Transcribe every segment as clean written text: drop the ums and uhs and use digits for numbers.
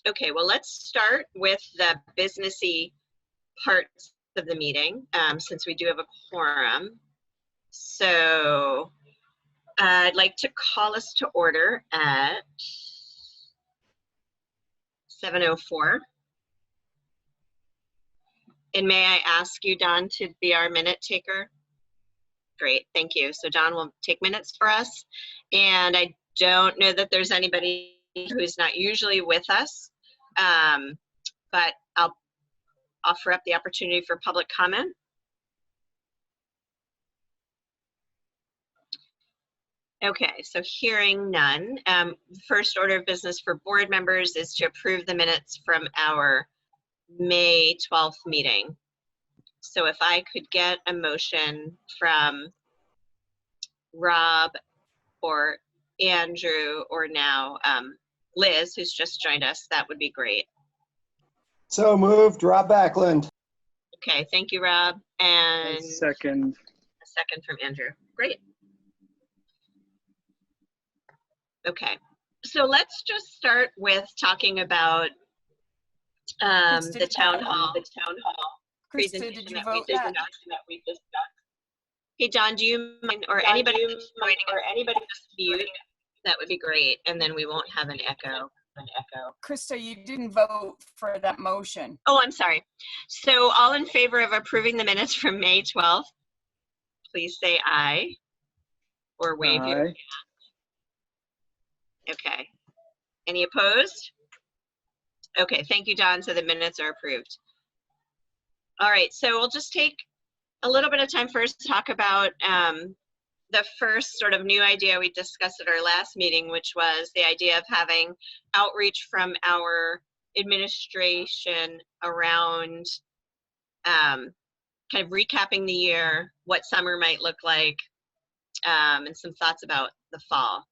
Okay, well, let's start with the businessy parts of the meeting, since we do have a quorum. So I'd like to call us to order at 7:04. And may I ask you, Don, to be our minute taker? Great, thank you. So Don will take minutes for us. And I don't know that there's anybody who's not usually with us, but I'll offer up the opportunity for public comment. Okay, so hearing none, first order of business for board members is to approve the minutes from our May 12th meeting. So if I could get a motion from Rob or Andrew or now Liz, who's just joined us, that would be great. So moved, Rob Backlund. Okay, thank you, Rob. And Second. a second from Andrew. Great. Okay, so let's just start with talking about the town hall Krista, presentation did you that vote we discussed. Hey, John, do you mind, or anybody just mute? That would be great, and then we won't have an echo. Krista, you didn't vote for that motion. Oh, I'm sorry. So all in favor of approving the minutes from May 12th, please say aye or wave your hand. Okay. Any opposed? Okay, thank you, Don. So the minutes are approved. All right, so we'll just take a little bit of time first to talk about the first sort of new idea we discussed at our last meeting, which was the idea of having outreach from our administration around kind of recapping the year, what summer might look like, and some thoughts about the fall.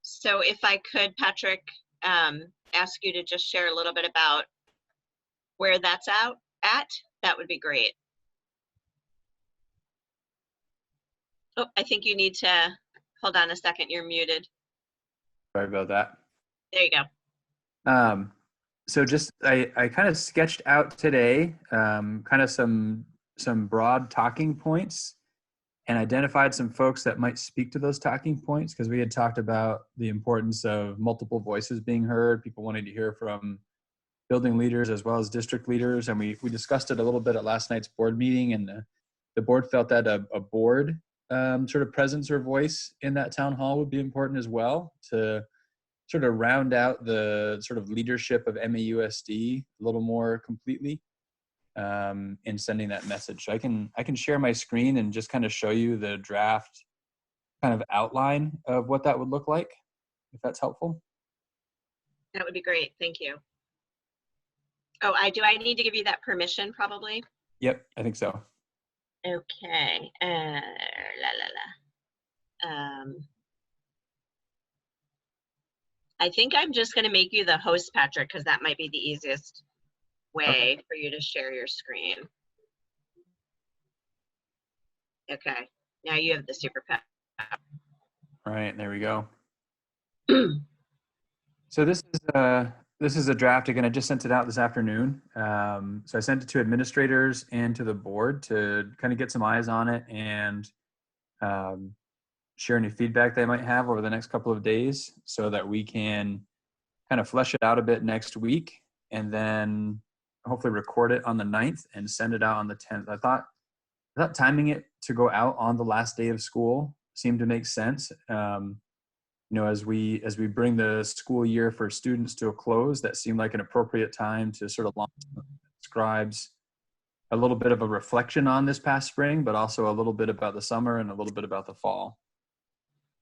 So if I could, Patrick, ask you to just share a little bit about where that's at, that would be great. Oh, I think you need to, hold on a second, you're muted. Sorry about that. There you go. So just, I kind of sketched out today, kind of some broad talking points and identified some folks that might speak to those talking points, because we had talked about the importance of multiple voices being heard, people wanting to hear from building leaders as well as district leaders. And we discussed it a little bit at last night's board meeting, and the board felt that a board sort of presence or voice in that town hall would be important as well, to sort of round out the sort of leadership of MAUSD a little more completely in sending that message. So I can share my screen and just kind of show you the draft kind of outline of what that would look like, if that's helpful. That would be great, thank you. Oh, do I need to give you that permission probably? Yep, I think so. Okay, I think I'm just gonna make you the host, Patrick, because that might be the easiest way for you to share your screen. Okay, now you have the super power. All right, there we go. So this is a draft. Again, I just sent it out this afternoon. So I sent it to administrators and to the board to kind of get some eyes on it and share any feedback they might have over the next couple of days, so that we can kind of flesh it out a bit next week, and then hopefully record it on the 9th and send it out on the 10th. I thought timing it to go out on the last day of school seemed to make sense. You know, as we bring the school year for students to a close, that seemed like an appropriate time to sort of launch Scribes, a little bit of a reflection on this past spring, but also a little bit about the summer and a little bit about the fall.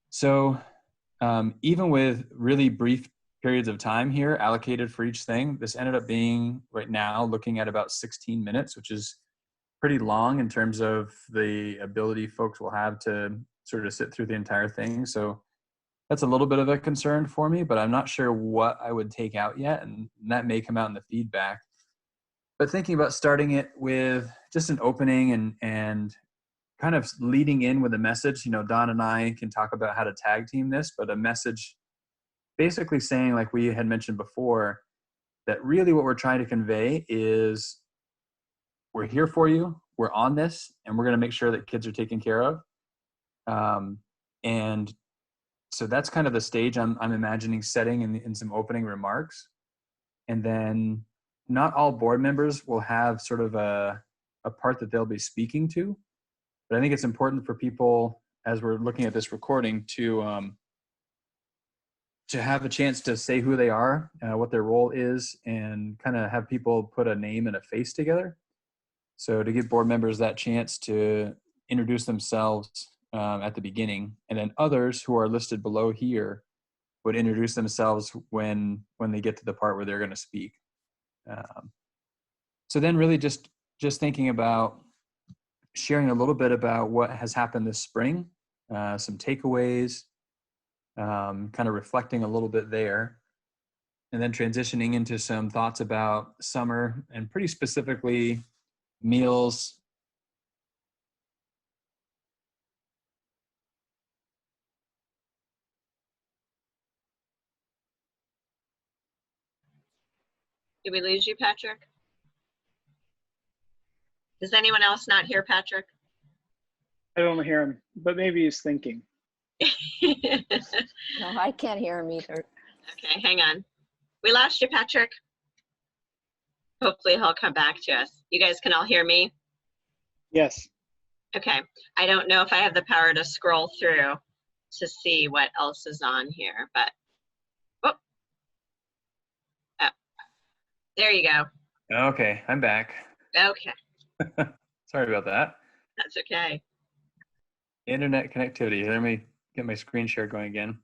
So even with really brief periods of time here allocated for each thing, this ended up being, right now, looking at about 16 minutes, which is pretty long in terms of the ability folks will have to sort of sit through the entire thing. So that's a little bit of a concern for me, but I'm not sure what I would take out yet, and that may come out in the feedback. But thinking about starting it with just an opening and kind of leading in with a message, you know, Don and I can talk about how to tag team this, but a message basically saying, like we had mentioned before, that really what we're trying to convey is we're here for you, we're on this, and we're going to make sure that kids are taken care of. And so that's kind of the stage I'm imagining setting in some opening remarks. And then not all board members will have sort of a part that they'll be speaking to, but I think it's important for people, as we're looking at this recording, to have a chance to say who they are, what their role is, and kind of have people put a name and a face together. So to give board members that chance to introduce themselves at the beginning, and then others who are listed below here would introduce themselves when they get to the part where they're going to speak. So then really just thinking about sharing a little bit about what has happened this spring, some takeaways, kind of reflecting a little bit there, and then transitioning into some thoughts about summer and pretty specifically meals. Did we lose you, Patrick? Does anyone else not hear Patrick? I don't hear him, but maybe he's thinking. Okay, No, I can't hear him either. hang on. We lost you, Patrick. Hopefully he'll come back to us. You guys can all hear me? Yes. Okay. I don't know if I have the power to scroll through to see what else is on here, but oh, there you go. Okay, I'm back. Okay, Sorry about that. that's okay. Internet connectivity. Let me get my screen share going again.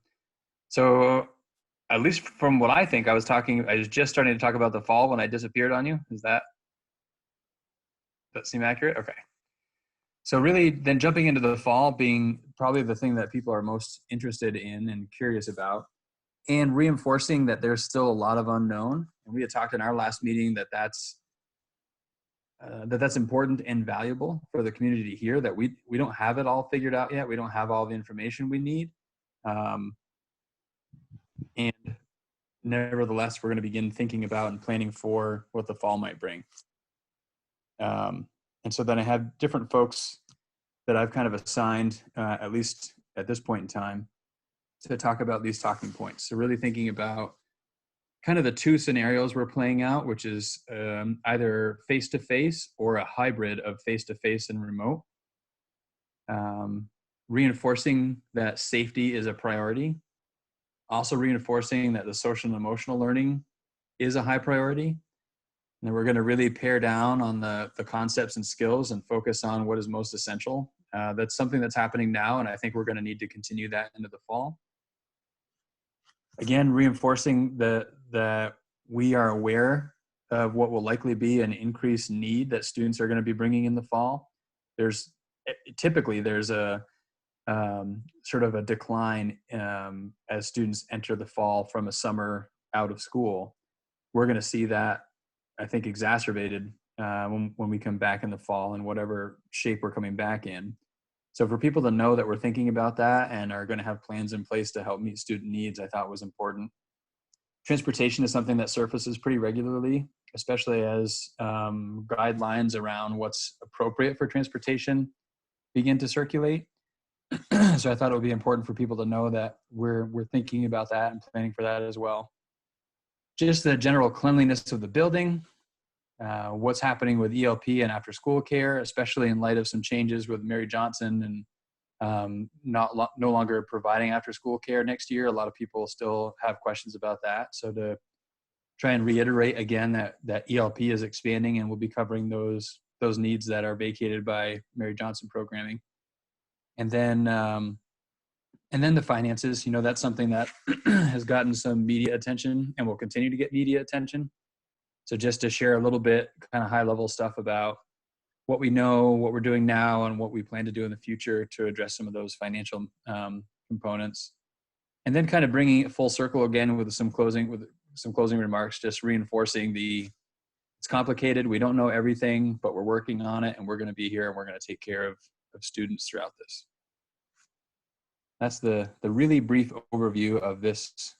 So at least from what I think, I was just starting to talk about the fall when I disappeared on you. Does that seem accurate? Okay. So really then jumping into the fall being probably the thing that people are most interested in and curious about, and reinforcing that there's still a lot of unknown. And we had talked in our last meeting that that's important and valuable for the community to hear, that we don't have it all figured out yet. We don't have all the information we need. And nevertheless, we're going to begin thinking about and planning for what the fall might bring. And so then I have different folks that I've kind of assigned, at least at this point in time, to talk about these talking points. So really thinking about kind of the two scenarios we're playing out, which is either face-to-face or a hybrid of face-to-face and remote. Reinforcing that safety is a priority. Also reinforcing that the social and emotional learning is a high priority. And we're going to really pare down on the concepts and skills and focus on what is most essential. That's something that's happening now, and I think we're going to need to continue that into the fall. Again, reinforcing that we are aware of what will likely be an increased need that students are going to be bringing in the fall. Typically there's a sort of a decline as students enter the fall from a summer out of school. We're going to see that, I think, exacerbated when we come back in the fall in whatever shape we're coming back in. So for people to know that we're thinking about that and are going to have plans in place to help meet student needs, I thought was important. Transportation is something that surfaces pretty regularly, especially as guidelines around what's appropriate for transportation begin to circulate. So I thought it would be important for people to know that we're thinking about that and planning for that as well. Just the general cleanliness of the building, what's happening with ELP and after school care, especially in light of some changes with Mary Johnson and no longer providing after school care next year. A lot of people still have questions about that. So to try and reiterate again that ELP is expanding and will be covering those needs that are vacated by Mary Johnson programming. And then the finances, that's something that has gotten some media attention and will continue to get media attention. So just to share a little bit kind of high level stuff about what we know, what we're doing now, and what we plan to do in the future to address some of those financial components. And then kind of bringing it full circle again with some closing remarks, just reinforcing it's complicated. We don't know everything, but we're working on it, and we're going to be here, and we're going to take care of students throughout this. That's the really brief overview of this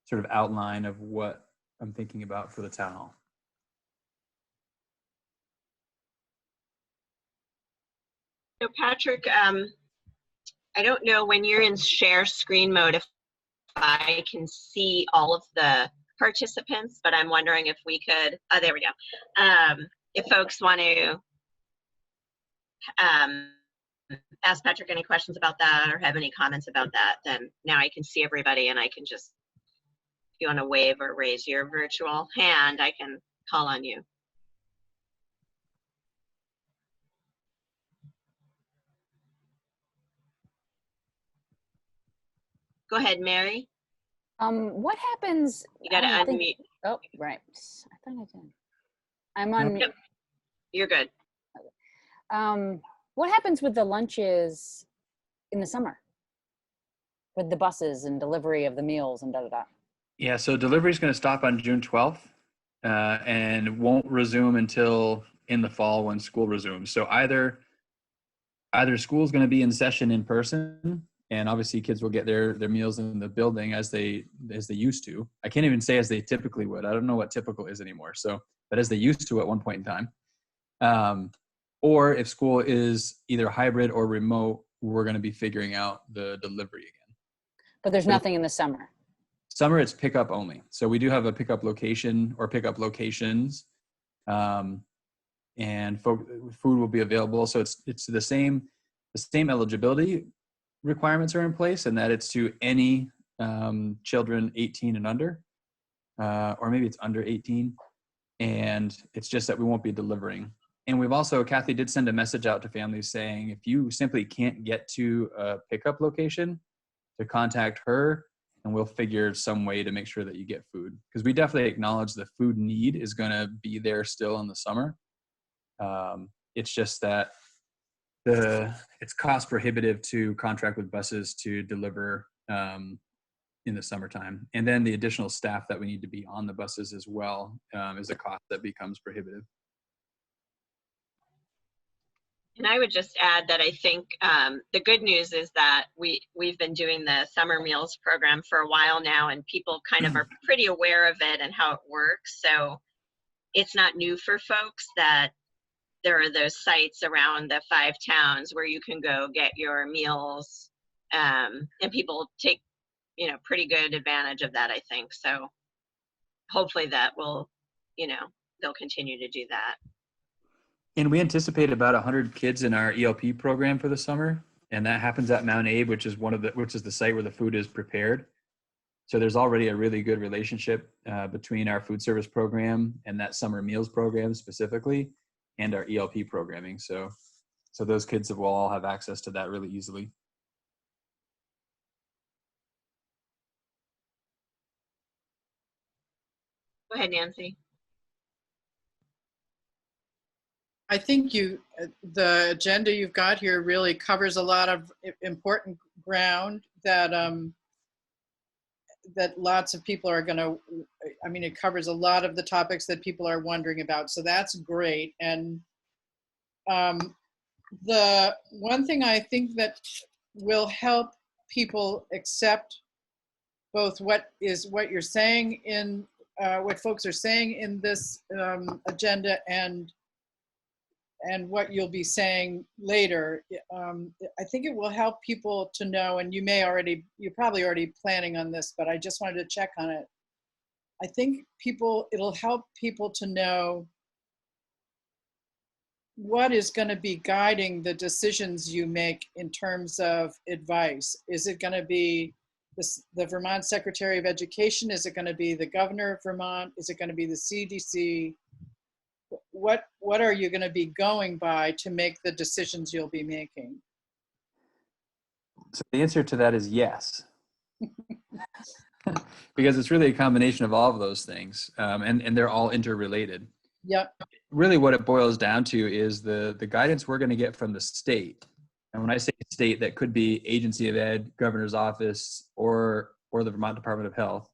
sort of outline of what I'm thinking about for the town hall. So Patrick, I don't know when you're in share screen mode if I can see all of the participants, but I'm wondering if we could, oh, there we go. If folks want to ask Patrick any questions about that or have any comments about that, then now I can see everybody and I can just, if you want to wave or raise your virtual hand, I can call on you. Go ahead, Mary. What happens? You got to I don't think- unmute. Oh, right. I thought I did. I'm on. Yep. You're good. What happens with the lunches in the summer? With the buses and delivery of the meals and da-da-da? Yeah, so delivery is going to stop on June 12th and won't resume until in the fall when school resumes. So either school is going to be in session in person, and obviously kids will get their meals in the building as they used to. I can't even say as they typically would. I don't know what typical is anymore. So, but as they used to at one point in time. Or if school is either hybrid or remote, we're going to be figuring out the delivery again. But there's nothing in the summer. Summer, it's pickup only. So we do have a pickup location or pickup locations, and food will be available. So it's the same eligibility requirements are in place, and that it's to any children 18 and under, or maybe it's under 18, and it's just that we won't be delivering. And we've also, Kathy did send a message out to families saying, if you simply can't get to a pickup location, to contact her, and we'll figure some way to make sure that you get food. Because we definitely acknowledge the food need is going to be there still in the summer. It's just that it's cost prohibitive to contract with buses to deliver in the summertime. And then the additional staff that we need to be on the buses as well is a cost that becomes prohibitive. And I would just add that I think the good news is that we've been doing the summer meals program for a while now, and people kind of are pretty aware of it and how it works. So it's not new for folks that there are those sites around the 5 towns where you can go get your meals, and people take, pretty good advantage of that, I think. So hopefully that will, they'll continue to do that. And we anticipate about 100 kids in our ELP program for the summer, and that happens at Mount Abe, which is the site where the food is prepared. So there's already a really good relationship between our food service program and that summer meals program specifically, and our ELP programming. So those kids will all have access to that really easily. Go ahead, Nancy. I think the agenda you've got here really covers a lot of important ground that that lots of people are going to, it covers a lot of the topics that people are wondering about. So that's great. And the one thing I think that will help people accept both what you're saying in what folks are saying in this agenda and what you'll be saying later, I think it will help people to know, and you're probably already planning on this, but I just wanted to check on it. I think it'll help people to know what is going to be guiding the decisions you make in terms of advice. Is it going to be the Vermont Secretary of Education? Is it going to be the Governor of Vermont? Is it going to be the CDC? What are you going to be going by to make the decisions you'll be making? So the answer to that is yes. Because it's really a combination of all of those things, and they're all interrelated. Yep. Really what it boils down to is the guidance we're going to get from the state. And when I say state, that could be Agency of Ed, Governor's Office, or the Vermont Department of Health.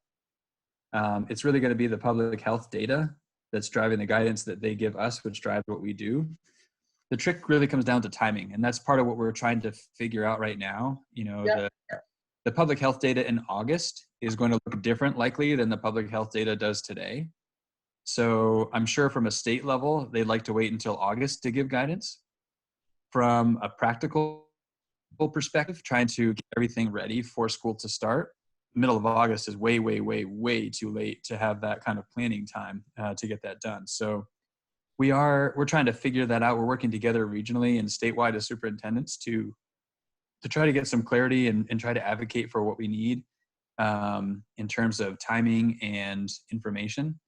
It's really going to be the public health data that's driving the guidance that they give us, which drives what we do. The trick really comes down to timing, and that's part of what we're trying to figure out right now. Yep. the public health data in August is going to look different likely than the public health data does today. So I'm sure from a state level, they'd like to wait until August to give guidance. From a practical perspective, trying to get everything ready for school to start, middle of August is way, way, way, way too late to have that kind of planning time to get that done. So we're trying to figure that out. We're working together regionally and statewide as superintendents to try to get some clarity and try to advocate for what we need in terms of timing and information.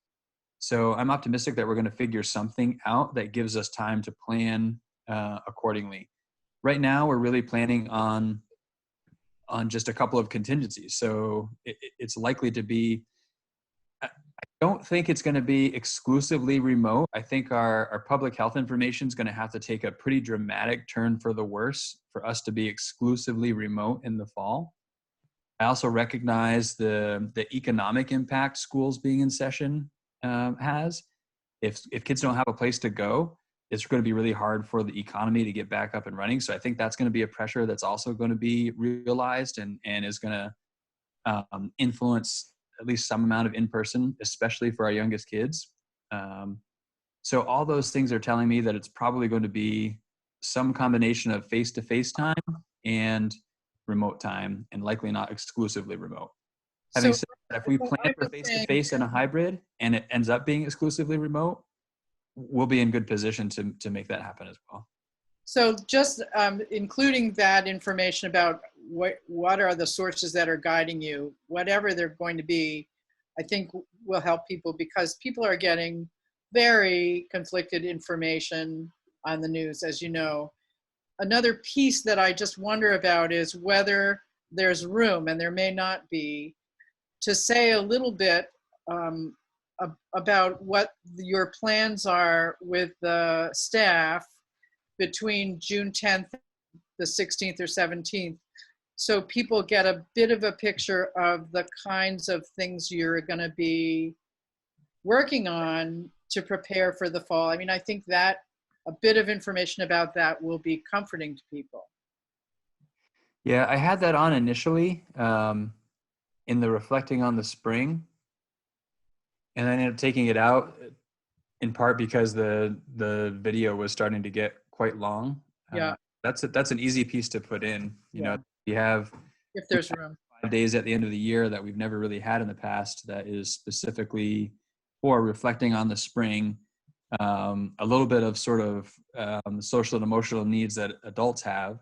So I'm optimistic that we're going to figure something out that gives us time to plan accordingly. Right now, we're really planning on just a couple of contingencies. So it's likely to be, I don't think it's going to be exclusively remote. I think our public health information is going to have to take a pretty dramatic turn for the worse for us to be exclusively remote in the fall. I also recognize the economic impact schools being in session has. If kids don't have a place to go, it's going to be really hard for the economy to get back up and running. So I think that's going to be a pressure that's also going to be realized and is going to influence at least some amount of in-person, especially for our youngest kids. So all those things are telling me that it's probably going to be some combination of face-to-face time and remote time, and likely not exclusively remote. Having said that, if we plan for face-to-face and a hybrid and it ends up being exclusively remote, we'll be in good position to make that happen as well. So just including that information about what are the sources that are guiding you, whatever they're going to be, I think will help people, because people are getting very conflicted information on the news, as you know. Another piece that I just wonder about is whether there's room, and there may not be, to say a little bit about what your plans are with the staff between June 10th, the 16th or 17th, so people get a bit of a picture of the kinds of things you're going to be working on to prepare for the fall. I mean, I think that a bit of information about that will be comforting to people. Yeah, I had that on initially in the reflecting on the spring, and I ended up taking it out in part because the video was starting to get quite long. Yeah. That's an easy piece to put in. You Yeah. know, you have If there's room. 5 days at the end of the year that we've never really had in the past that is specifically for reflecting on the spring, a little bit of sort of the social and emotional needs that adults have,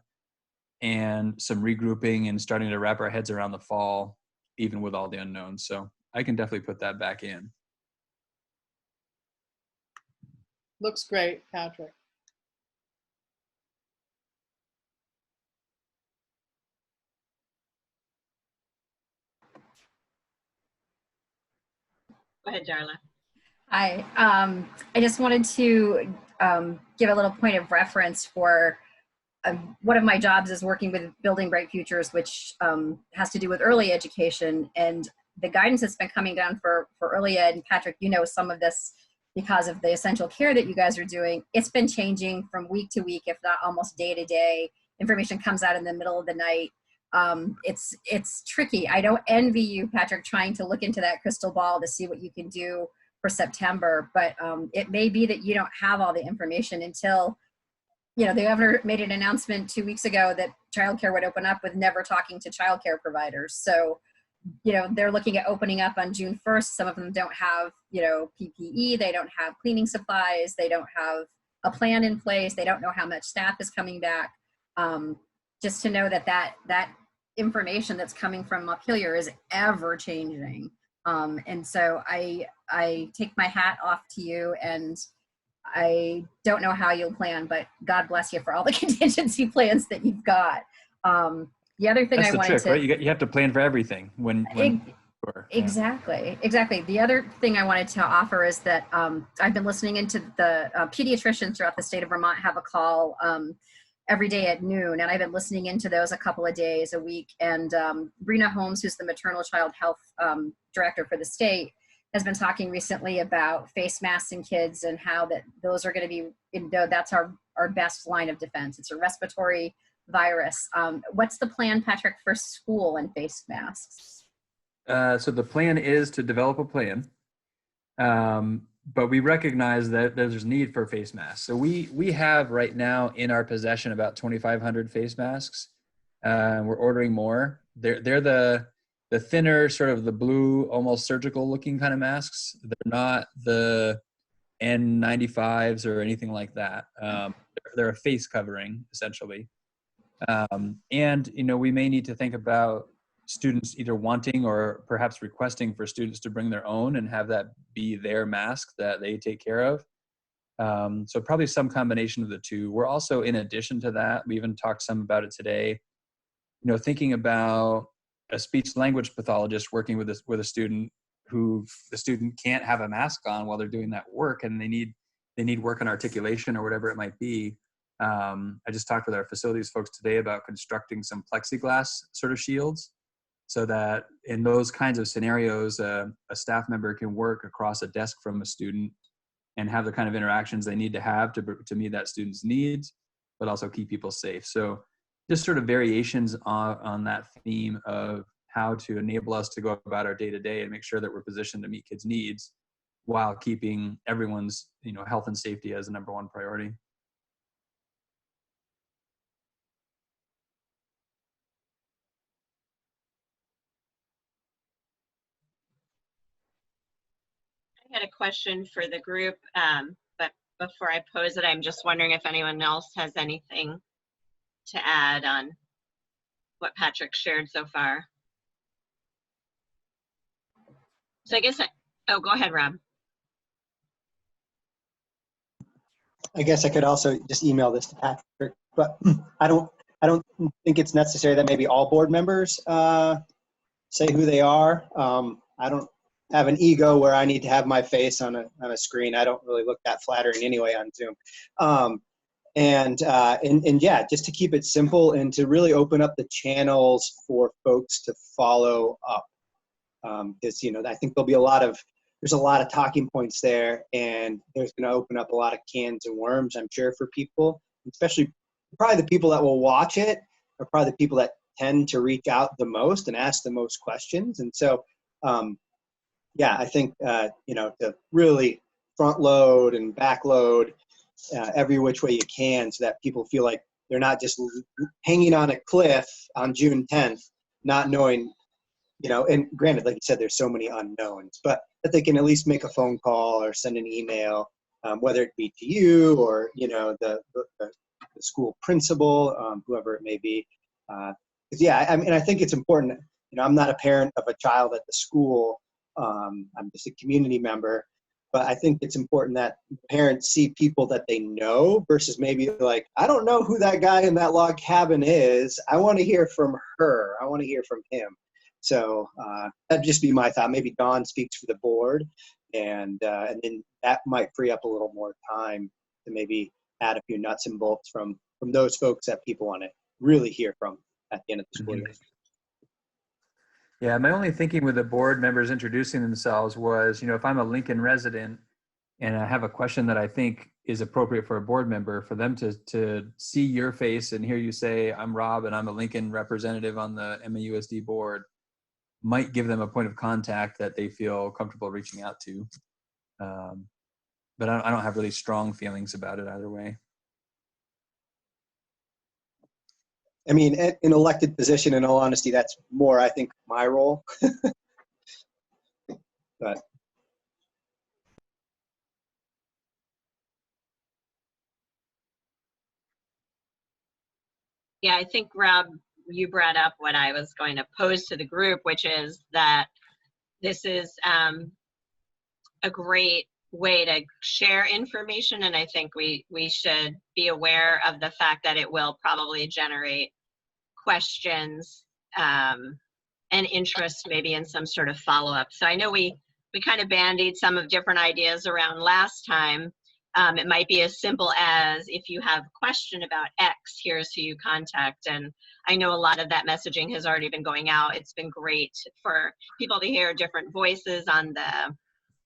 and some regrouping and starting to wrap our heads around the fall, even with all the unknowns. So I can definitely put that back in. Looks great, Patrick. Go ahead, Darla. Hi, I just wanted to give a little point of reference for one of my jobs is working with Building Bright Futures, which has to do with early education, and the guidance that's been coming down for early ed. And Patrick, you know some of this because of the essential care that you guys are doing. It's been changing from week to week, if not almost day to day. Information comes out in the middle of the night. It's tricky. I don't envy you, Patrick, trying to look into that crystal ball to see what you can do for September, but it may be that you don't have all the information until, you know, the governor made an announcement 2 weeks ago that childcare would open up with never talking to childcare providers. So, you know, they're looking at opening up on June 1st. Some of them don't have, you know, PPE, they don't have cleaning supplies, they don't have a plan in place, they don't know how much staff is coming back. Just to know that information that's coming from Montpelier is ever changing. And so I take my hat off to you, and I don't know how you'll plan, but God bless you for all the contingency plans that you've got. The other thing That's I the wanted trick, to— right? You have to plan for everything when sure, yeah. Exactly. The other thing I wanted to offer is that I've been listening into the pediatricians throughout the state of Vermont have a call every day at noon, and I've been listening into those a couple of days a week. And Brina Holmes, who's the maternal child health director for the state, has been talking recently about face masks in kids and how that those are going to be, you know, that's our best line of defense. It's a respiratory virus. What's the plan, Patrick, for school and face masks? So the plan is to develop a plan, but we recognize that there's need for face masks. So we have right now in our possession about 2,500 face masks. We're ordering more. They're the thinner, sort of the blue, almost surgical looking kind of masks. They're not the N95s or anything like that. They're a face covering essentially. And, you know, we may need to think about students either wanting or perhaps requesting for students to bring their own and have that be their mask that they take care of. So probably some combination of the two. We're also, in addition to that, we even talked some about it today, you know, thinking about a speech language pathologist working with a student who the student can't have a mask on while they're doing that work, and they need work on articulation or whatever it might be. I just talked with our facilities folks today about constructing some plexiglass sort of shields so that in those kinds of scenarios, a staff member can work across a desk from a student and have the kind of interactions they need to have to meet that student's needs, but also keep people safe. So just sort of variations on that theme of how to enable us to go about our day-to-day and make sure that we're positioned to meet kids' needs while keeping everyone's, you know, health and safety as the number one priority. I had a question for the group, but before I pose it, I'm just wondering if anyone else has anything to add on what Patrick shared so far. So I guess, oh, go ahead, Rob. I guess I could also just email this to Patrick, but I don't think it's necessary that maybe all board members say who they are. I don't have an ego where I need to have my face on a screen. I don't really look that flattering anyway on Zoom. And yeah, just to keep it simple and to really open up the channels for folks to follow up. Because, you know, I think there's a lot of talking points there, and there's going to open up a lot of cans and worms, I'm sure, for people, especially probably the people that will watch it are probably the people that tend to reach out the most and ask the most questions. And so, yeah, I think, you know, to really front load and back load every which way you can so that people feel like they're not just hanging on a cliff on June 10th, not knowing, you know, and granted, like you said, there's so many unknowns, but that they can at least make a phone call or send an email, whether it be to you or, you know, the school principal, whoever it may be. Yeah, I mean, I think it's important. You know, I'm not a parent of a child at the school. I'm just a community member. But I think it's important that parents see people that they know versus maybe like, I don't know who that guy in that log cabin is. I want to hear from her. I want to hear from him. So that'd just be my thought. Maybe Dawn speaks for the board, and then that might free up a little more time to maybe add a few nuts and bolts from those folks that people want to really hear from at the end of the school year. Yeah, my only thinking with the board members introducing themselves was, you know, if I'm a Lincoln resident and I have a question that I think is appropriate for a board member, for them to see your face and hear you say, I'm Rob and I'm a Lincoln representative on the MAUSD board, might give them a point of contact that they feel comfortable reaching out to. But I don't have really strong feelings about it either way. I mean, an elected position, in all honesty, that's more, I think, my role. But Yeah, I think, Rob, you brought up what I was going to pose to the group, which is that this is a great way to share information, and I think we should be aware of the fact that it will probably generate questions and interest maybe in some sort of follow-up. So I know we kind of bandied some of different ideas around last time. It might be as simple as, if you have a question about X, here's who you contact. And I know a lot of that messaging has already been going out. It's been great for people to hear different voices on the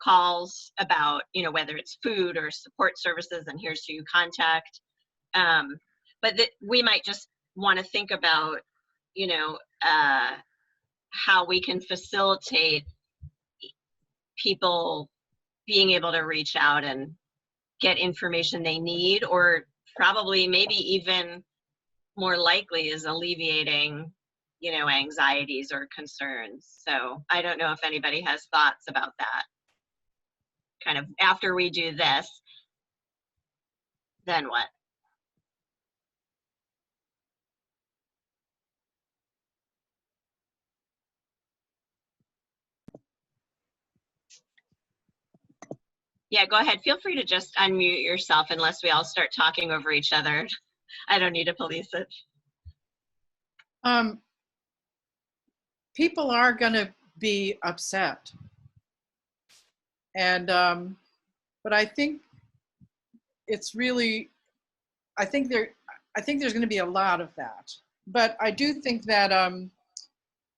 calls about, you know, whether it's food or support services, and here's who you contact. But we might just want to think about, you know, how we can facilitate people being able to reach out and get information they need, or probably maybe even more likely is alleviating, you know, anxieties or concerns. So I don't know if anybody has thoughts about that. Kind of after we do this, then what? Yeah, go ahead. Feel free to just unmute yourself unless we all start talking over each other. I don't need to police it. People are going to be upset. And, but I think it's really, I think there's going to be a lot of that. But I do think that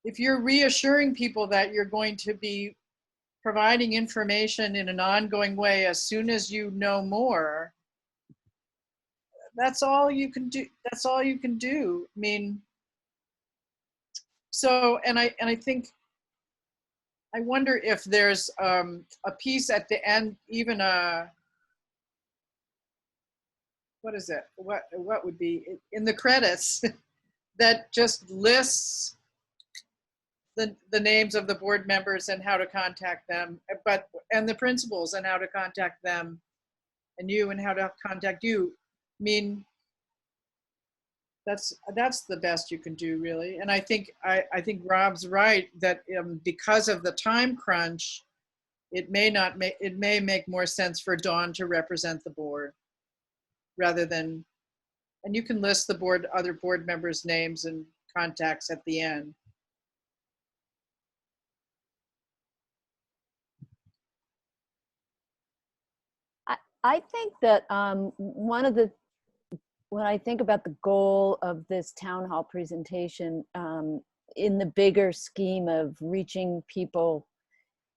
if you're reassuring people that you're going to be providing information in an ongoing way as soon as you know more, that's all you can do. That's all you can do. I mean, so, and I think, I wonder if there's a piece at the end, even what is it? What would be in the credits that just lists the names of the board members and how to contact them, and the principals and how to contact them, and you and how to contact you. I mean, that's the best you can do, really. And I think Rob's right that because of the time crunch, it may make more sense for Dawn to represent the board rather than, and you can list the other board members' names and contacts at the end. I think that when I think about the goal of this town hall presentation, in the bigger scheme of reaching people,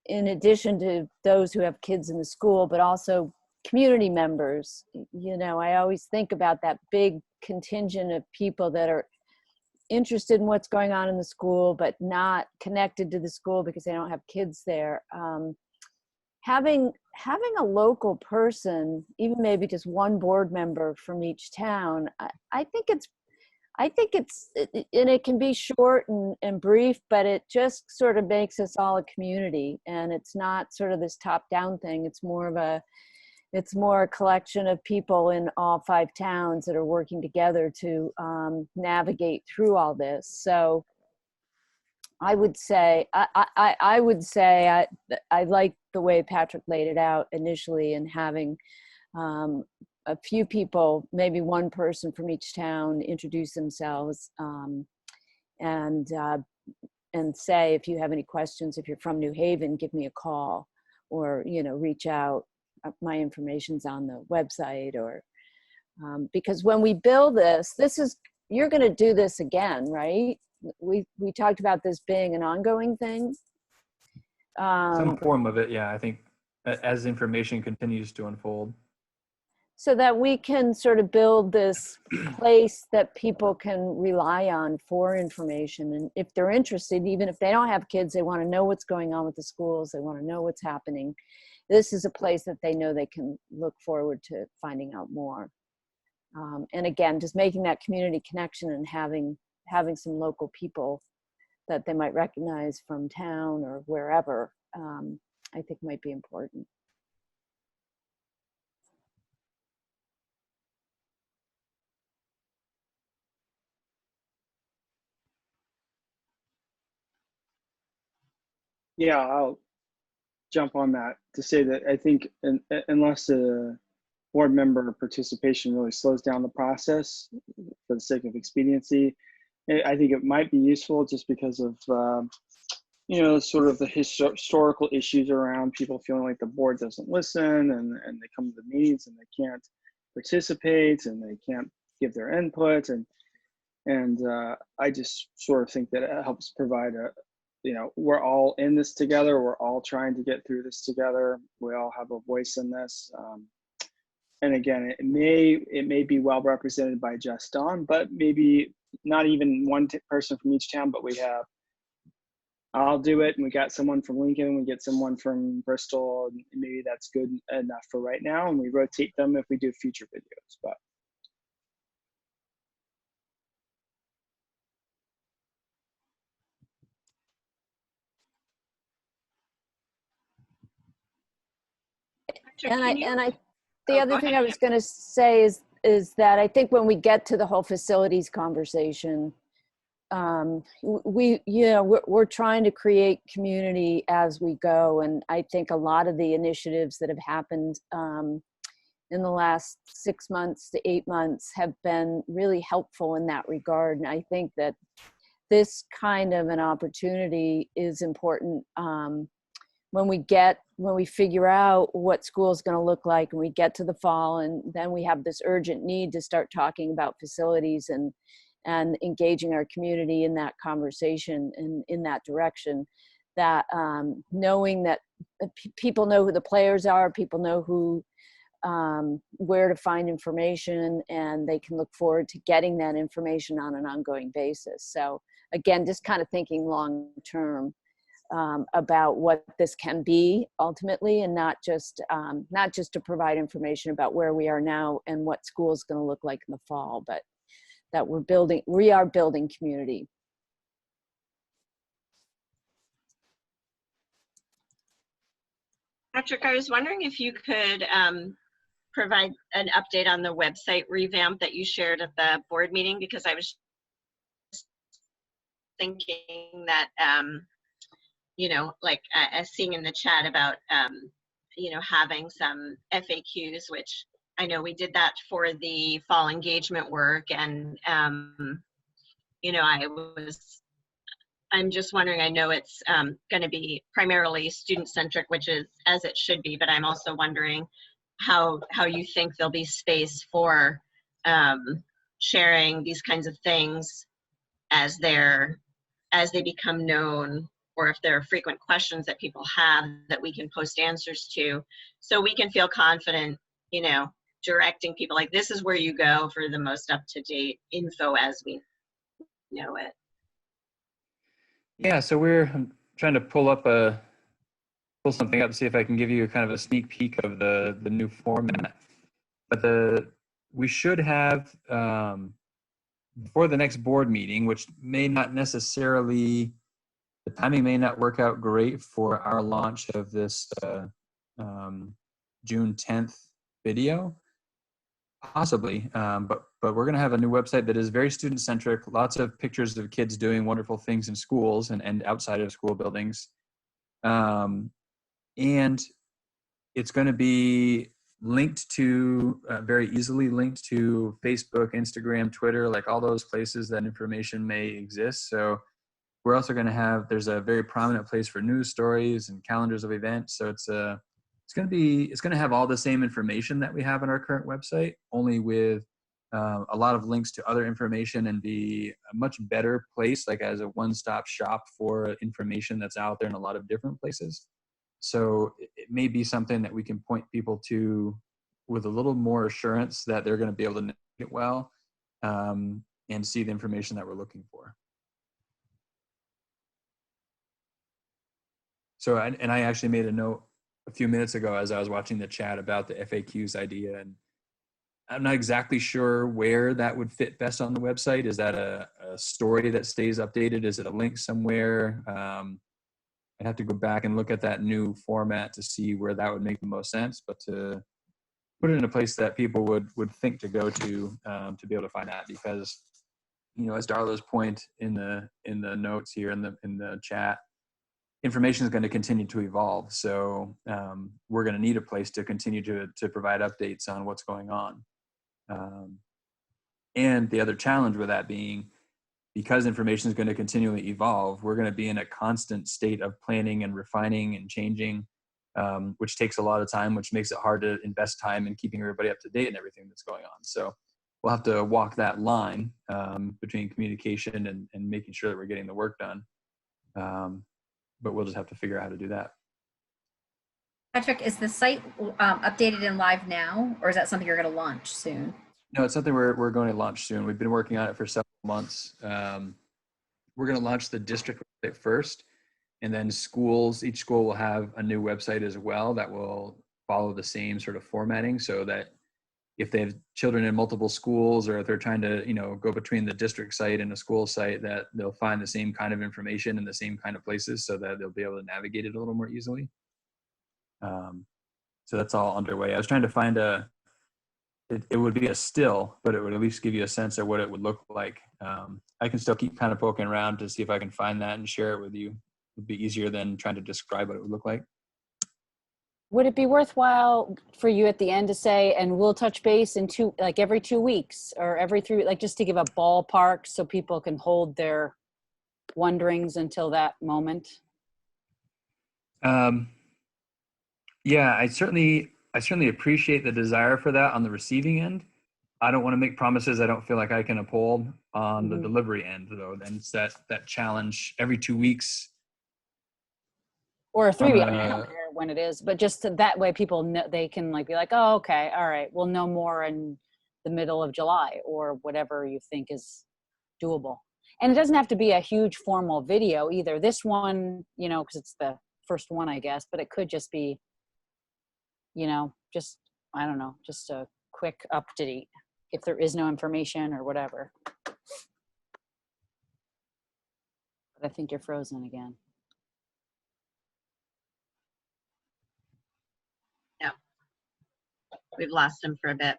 in addition to those who have kids in the school, but also community members, you know, I always think about that big contingent of people that are interested in what's going on in the school, but not connected to the school because they don't have kids there. Having a local person, even maybe just one board member from each town, I think it's, and it can be short and brief, but it just sort of makes us all a community, and it's not sort of this top-down thing. It's more a collection of people in all 5 towns that are working together to navigate through all this. So I would say, I would say I like the way Patrick laid it out initially, and having a few people, maybe one person from each town, introduce themselves and say, if you have any questions, if you're from New Haven, give me a call, or, you know, reach out. My information's on the website, or because when we build this is, you're going to do this again, right? We talked about this being an ongoing thing. Some form of it, yeah. I think as information continues to unfold. So that we can sort of build this place that people can rely on for information. And if they're interested, even if they don't have kids, they want to know what's going on with the schools, they want to know what's happening. This is a place that they know they can look forward to finding out more. And again, just making that community connection and having some local people that they might recognize from town or wherever, I think might be important. Yeah, I'll jump on that to say that I think unless a board member participation really slows down the process for the sake of expediency, I think it might be useful just because of, you know, sort of the historical issues around people feeling like the board doesn't listen, and they come to the meetings and they can't participate and they can't give their input. And I just sort of think that it helps provide a, you know, we're all in this together. We're all trying to get through this together. We all have a voice in this. And again, it may be well represented by just Dawn, but maybe not even one person from each town, but we have, I'll do it, and we got someone from Lincoln, we get someone from Bristol, and maybe that's good enough for right now, and we rotate them if we do future videos. But Patrick, can you- The Oh, other go thing ahead. I was going to say is that I think when we get to the whole facilities conversation, we're trying to create community as we go, and I think a lot of the initiatives that have happened in the last 6 months to 8 months have been really helpful in that regard. And I think that this kind of an opportunity is important when we figure out what school is going to look like and we get to the fall, and then we have this urgent need to start talking about facilities and engaging our community in that conversation and in that direction, that knowing that people know who the players are, people know who where to find information, and they can look forward to getting that information on an ongoing basis. So again, just kind of thinking long term about what this can be ultimately, and not just to provide information about where we are now and what school is going to look like in the fall, but that we are building community. Patrick, I was wondering if you could provide an update on the website revamp that you shared at the board meeting, because I was thinking that, like seeing in the chat about, having some FAQs, which I know we did that for the fall engagement work. And, I'm just wondering, I know it's going to be primarily student-centric, which is as it should be, but I'm also wondering how you think there'll be space for sharing these kinds of things as they become known, or if there are frequent questions that people have that we can post answers to, so we can feel confident, directing people like, this is where you go for the most up-to-date info as we know it. Yeah, so I'm trying to pull something up to see if I can give you kind of a sneak peek of the new format. But we should have before the next board meeting, which may not necessarily, the timing may not work out great for our launch of this June 10th video, possibly, but we're going to have a new website that is very student-centric, lots of pictures of kids doing wonderful things in schools and outside of school buildings. And it's going to be linked to, very easily linked to Facebook, Instagram, Twitter, like all those places that information may exist. So we're also going to have, there's a very prominent place for news stories and calendars of events. So it's going to have all the same information that we have on our current website, only with a lot of links to other information, and be a much better place, like as a one-stop shop for information that's out there in a lot of different places. So it may be something that we can point people to with a little more assurance that they're going to be able to navigate it well, and see the information that we're looking for. So, and I actually made a note a few minutes ago as I was watching the chat about the FAQs idea, and I'm not exactly sure where that would fit best on the website. Is that a story that stays updated? Is it a link somewhere? I'd have to go back and look at that new format to see where that would make the most sense, but to put it in a place that people would think to go to be able to find that, because, as Darla's point in the notes here in the chat, information is going to continue to evolve. So we're going to need a place to continue to provide updates on what's going on. And the other challenge with that being, because information is going to continually evolve, we're going to be in a constant state of planning and refining and changing, which takes a lot of time, which makes it hard to invest time in keeping everybody up to date and everything that's going on. So we'll have to walk that line between communication and making sure that we're getting the work done. But we'll just have to figure out how to do that. Patrick, is the site updated and live now, or is that something you're going to launch soon? No, it's something we're going to launch soon. We've been working on it for several months. We're going to launch the district website first, and then schools, each school will have a new website as well that will follow the same sort of formatting, so that if they have children in multiple schools, or if they're trying to, go between the district site and a school site, that they'll find the same kind of information in the same kind of places, so that they'll be able to navigate it a little more easily. So that's all underway. I was trying to find it would be a still, but it would at least give you a sense of what it would look like. I can still keep kind of poking around to see if I can find that and share it with you. It would be easier than trying to describe what it would look like. Would it be worthwhile for you at the end to say, and we'll touch base in every 2 weeks or every 3, just to give a ballpark so people can hold their wonderings until that moment? Yeah, I certainly appreciate the desire for that on the receiving end. I don't want to make promises I don't feel like I can uphold on the delivery end, though. Then it's that challenge every 2 weeks. Or 3 weeks, I don't care when it is, but just that way people know, they can be like, oh, okay, all right, we'll know more in the middle of July or whatever you think is doable. And it doesn't have to be a huge formal video either. This one, because it's the first one, I guess, but it could just be, just, I don't know, just a quick update if there is no information or whatever. But I think you're frozen again. We've lost him for a bit.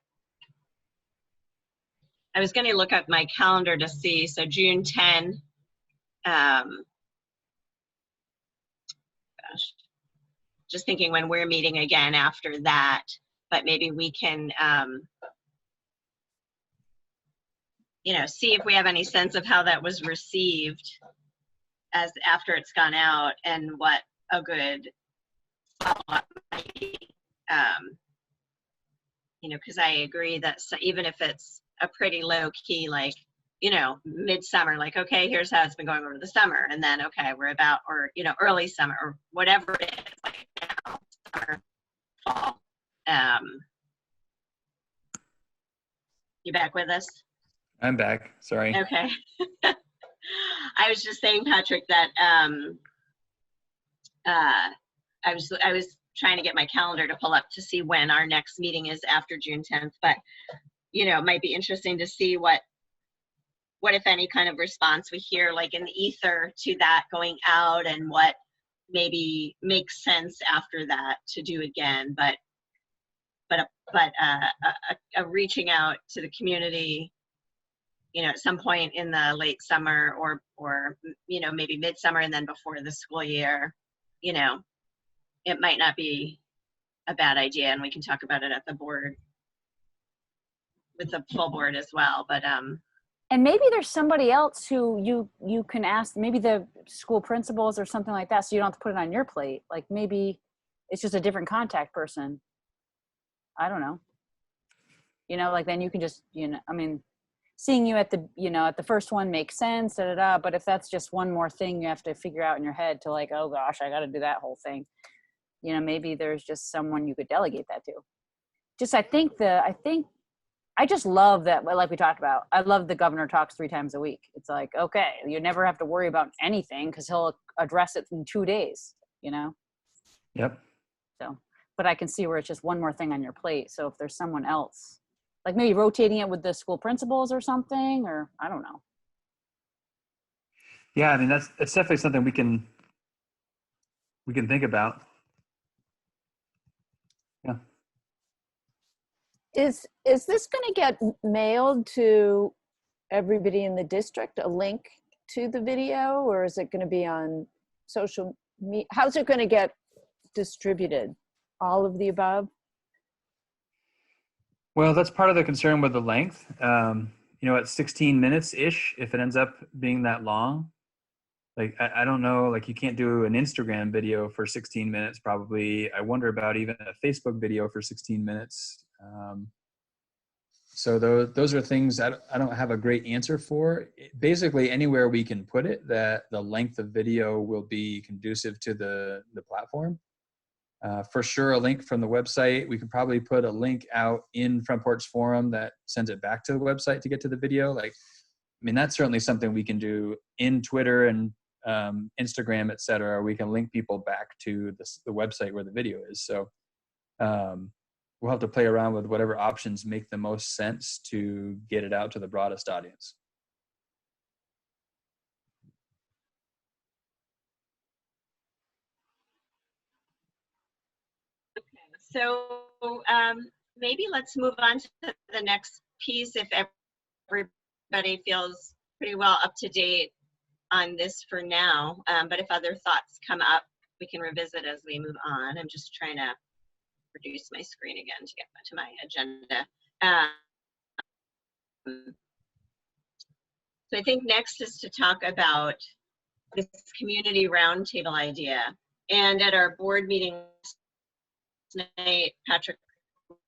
I was going to look up my calendar to see. So June 10, gosh, just thinking when we're meeting again after that, but maybe we can, see if we have any sense of how that was received as after it's gone out, and what a good follow-up might be. Because I agree that even if it's a pretty low key, midsummer, okay, here's how it's been going over the summer, and then, okay, we're about, or, early summer, or whatever it is, now, summer, fall. You back with us? I'm back. Sorry. Okay. I was just saying, Patrick, that I was trying to get my calendar to pull up to see when our next meeting is after June 10th, but it might be interesting to see what if any kind of response we hear in the ether to that going out, and what maybe makes sense after that to do again. But a reaching out to the community, at some point in the late summer, or maybe midsummer, and then before the school year, it might not be a bad idea, and we can talk about it at the board with the full board as well. But and maybe there's somebody else who you can ask, maybe the school principals or something like that, so you don't have to put it on your plate. Maybe it's just a different contact person. I don't know. Then you can just, seeing you at the first one makes sense, but if that's just one more thing you have to figure out in your head to oh gosh, I got to do that whole thing. Maybe there's just someone you could delegate that to. I just love that, like we talked about, I love the governor talks 3 times a week. It's okay, you never have to worry about anything because he'll address it in 2 days, Yep. So, but I can see where it's just one more thing on your plate. So if there's someone else, maybe rotating it with the school principals or something, or I don't know. Yeah, it's definitely something we can think about. Yeah. Is this going to get mailed to everybody in the district, a link to the video, or is it going to be on social media? How's it going to get distributed? All of the above? Well, that's part of the concern with the length. At 16 minutes-ish, if it ends up being that long, I don't know, you can't do an Instagram video for 16 minutes, probably. I wonder about even a Facebook video for 16 minutes. So those are things I don't have a great answer for. Basically, anywhere we can put it, that the length of video will be conducive to the platform. For sure, a link from the website. We can probably put a link out in Front Porch Forum that sends it back to the website to get to the video. mean, that's certainly something we can do in Twitter and Instagram, et cetera. We can link people back to the website where the video is. So we'll have to play around with whatever options make the most sense to get it out to the broadest audience. So maybe let's move on to the next piece if everybody feels pretty well up to date on this for now. But if other thoughts come up, we can revisit as we move on. I'm just trying to reduce my screen again to get to my agenda. So I think next is to talk about this community roundtable idea. And at our board meeting tonight, Patrick,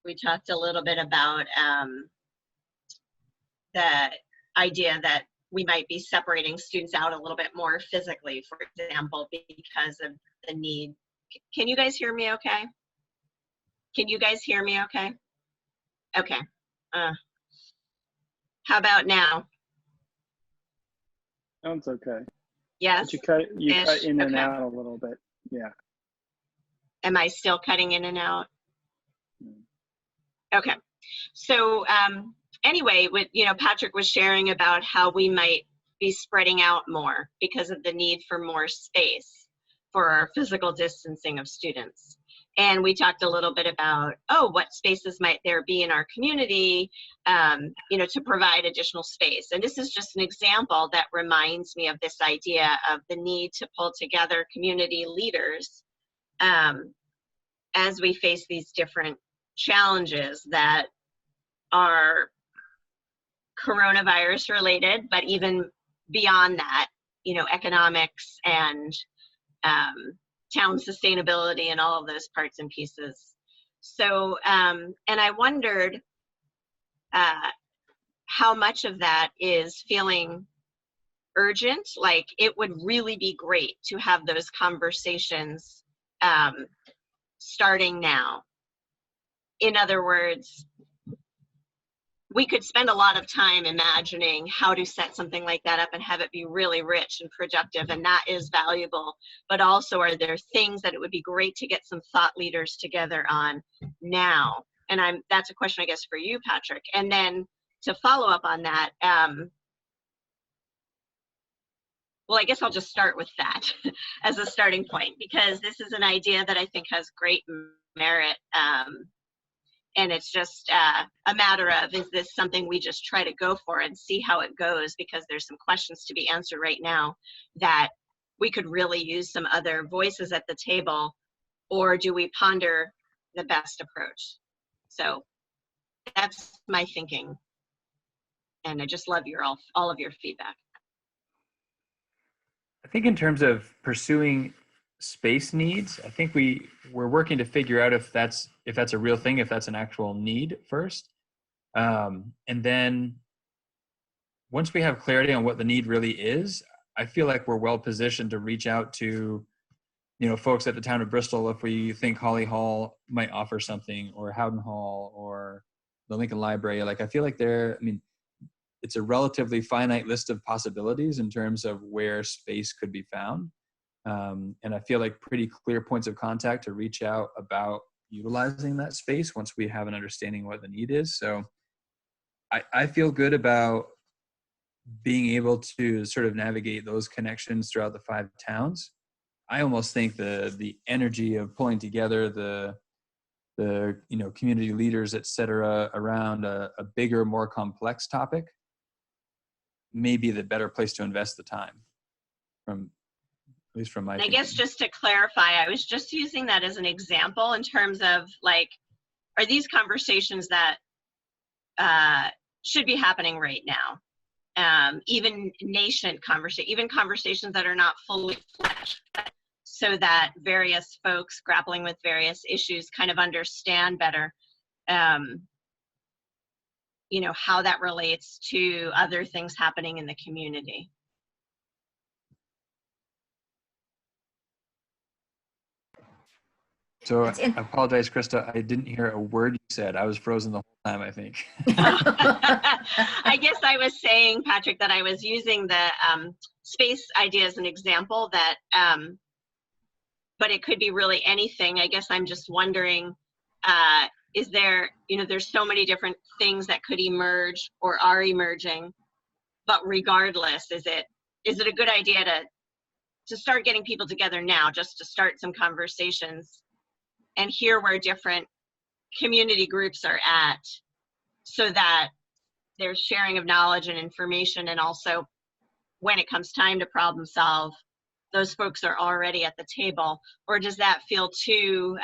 we talked a little bit about the idea that we might be separating students out a little bit more physically, for example, because of the need. Can you guys hear me okay? Can you guys hear me okay? Okay. How about now? Sounds okay. Yes? But you cut Ish? in and Okay. out a little bit. Yeah. Am I still cutting in and out? Okay. So anyway, Patrick was sharing about how we might be spreading out more because of the need for more space for our physical distancing of students. And we talked a little bit about, what spaces might there be in our community, to provide additional space. And this is just an example that reminds me of this idea of the need to pull together community leaders as we face these different challenges that are coronavirus related, but even beyond that, economics and town sustainability and all of those parts and pieces. So, and I wondered how much of that is feeling urgent, like it would really be great to have those conversations starting now. In other words, we could spend a lot of time imagining how to set something like that up and have it be really rich and productive, and that is valuable. But also, are there things that it would be great to get some thought leaders together on now? And that's a question, I guess, for you, Patrick. And then to follow up on that, well, I guess I'll just start with that as a starting point, because this is an idea that I think has great merit. And it's just a matter of, is this something we just try to go for and see how it goes? Because there's some questions to be answered right now that we could really use some other voices at the table, or do we ponder the best approach? So that's my thinking. And I just love all of your feedback. I think in terms of pursuing space needs, I think we're working to figure out if that's a real thing, if that's an actual need first. And then once we have clarity on what the need really is, I feel like we're well positioned to reach out to, folks at the town of Bristol if we think Holly Hall might offer something, or Howden Hall, or the Lincoln Library. Like, I feel like it's a relatively finite list of possibilities in terms of where space could be found. And I feel like pretty clear points of contact to reach out about utilizing that space once we have an understanding what the need is. So I feel good about being able to sort of navigate those connections throughout the 5 towns. I almost think the energy of pulling together the community leaders, et cetera, around a bigger, more complex topic may be the better place to invest the time, at least from my And I guess just to clarify, I was just using that as an example in terms of, like, are these conversations that should be happening right now? Even nascent conversations, even conversations that are not fully fleshed, so that various folks grappling with various issues kind of understand better, how that relates to other things happening in the community. So It's in- I apologize, Krista. I didn't hear a word you said. I was frozen the whole time, I think. I guess I was saying, Patrick, that I was using the space idea as an example that, but it could be really anything. I guess I'm just wondering, is there, there's so many different things that could emerge or are emerging, but regardless, is it a good idea to start getting people together now, just to start some conversations and hear where different community groups are at, so that there's sharing of knowledge and information, and also when it comes time to problem solve, those folks are already at the table? Or does that feel too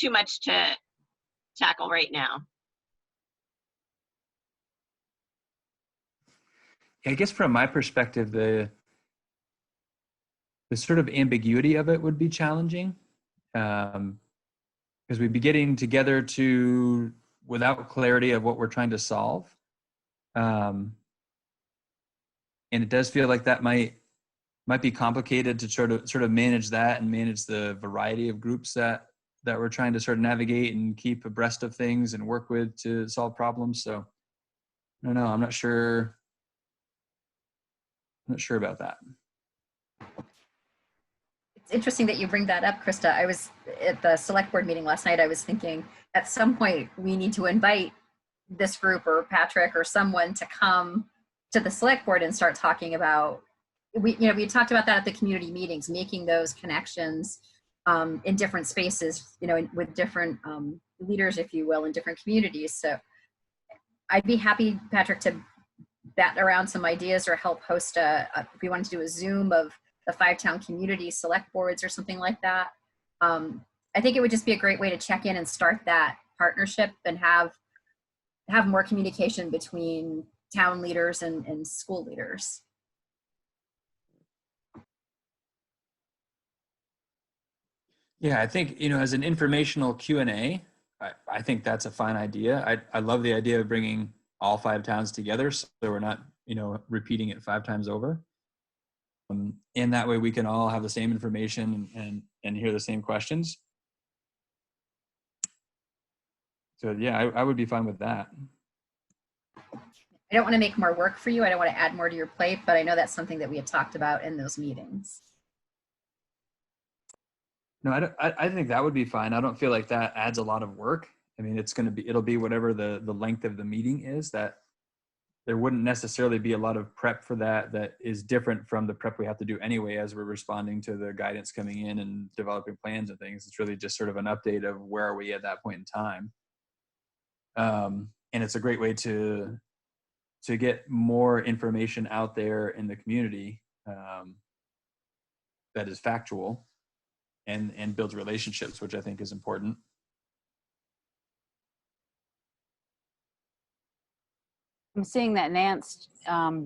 much to tackle right now? I guess from my perspective, the sort of ambiguity of it would be challenging, because we'd be getting together without clarity of what we're trying to solve. And it does feel like that might be complicated to sort of manage that and manage the variety of groups that we're trying to sort of navigate and keep abreast of things and work with to solve problems. So I don't know. I'm not sure about that. It's interesting that you bring that up, Krista. I was at the select board meeting last night. I was thinking at some point we need to invite this group or Patrick or someone to come to the select board and start talking about, we talked about that at the community meetings, making those connections in different spaces, with different leaders, if you will, in different communities. So I'd be happy, Patrick, to bat around some ideas or help host if we wanted to do a Zoom of the 5-town community select boards or something like that. I think it would just be a great way to check in and start that partnership and have more communication between town leaders and school leaders. Yeah, I think, as an informational Q&A, I think that's a fine idea. I love the idea of bringing all 5 towns together, so we're not, repeating it 5 times over. And that way we can all have the same information and hear the same questions. So yeah, I would be fine with that. I don't want to make more work for you. I don't want to add more to your plate, but I know that's something that we had talked about in those meetings. No, I think that would be fine. I don't feel like that adds a lot of work. I mean, it'll be whatever the length of the meeting is. That there wouldn't necessarily be a lot of prep for that is different from the prep we have to do anyway as we're responding to the guidance coming in and developing plans and things. It's really just sort of an update of where are we at that point in time. And it's a great way to get more information out there in the community that is factual and builds relationships, which I think is important. I'm seeing that Nance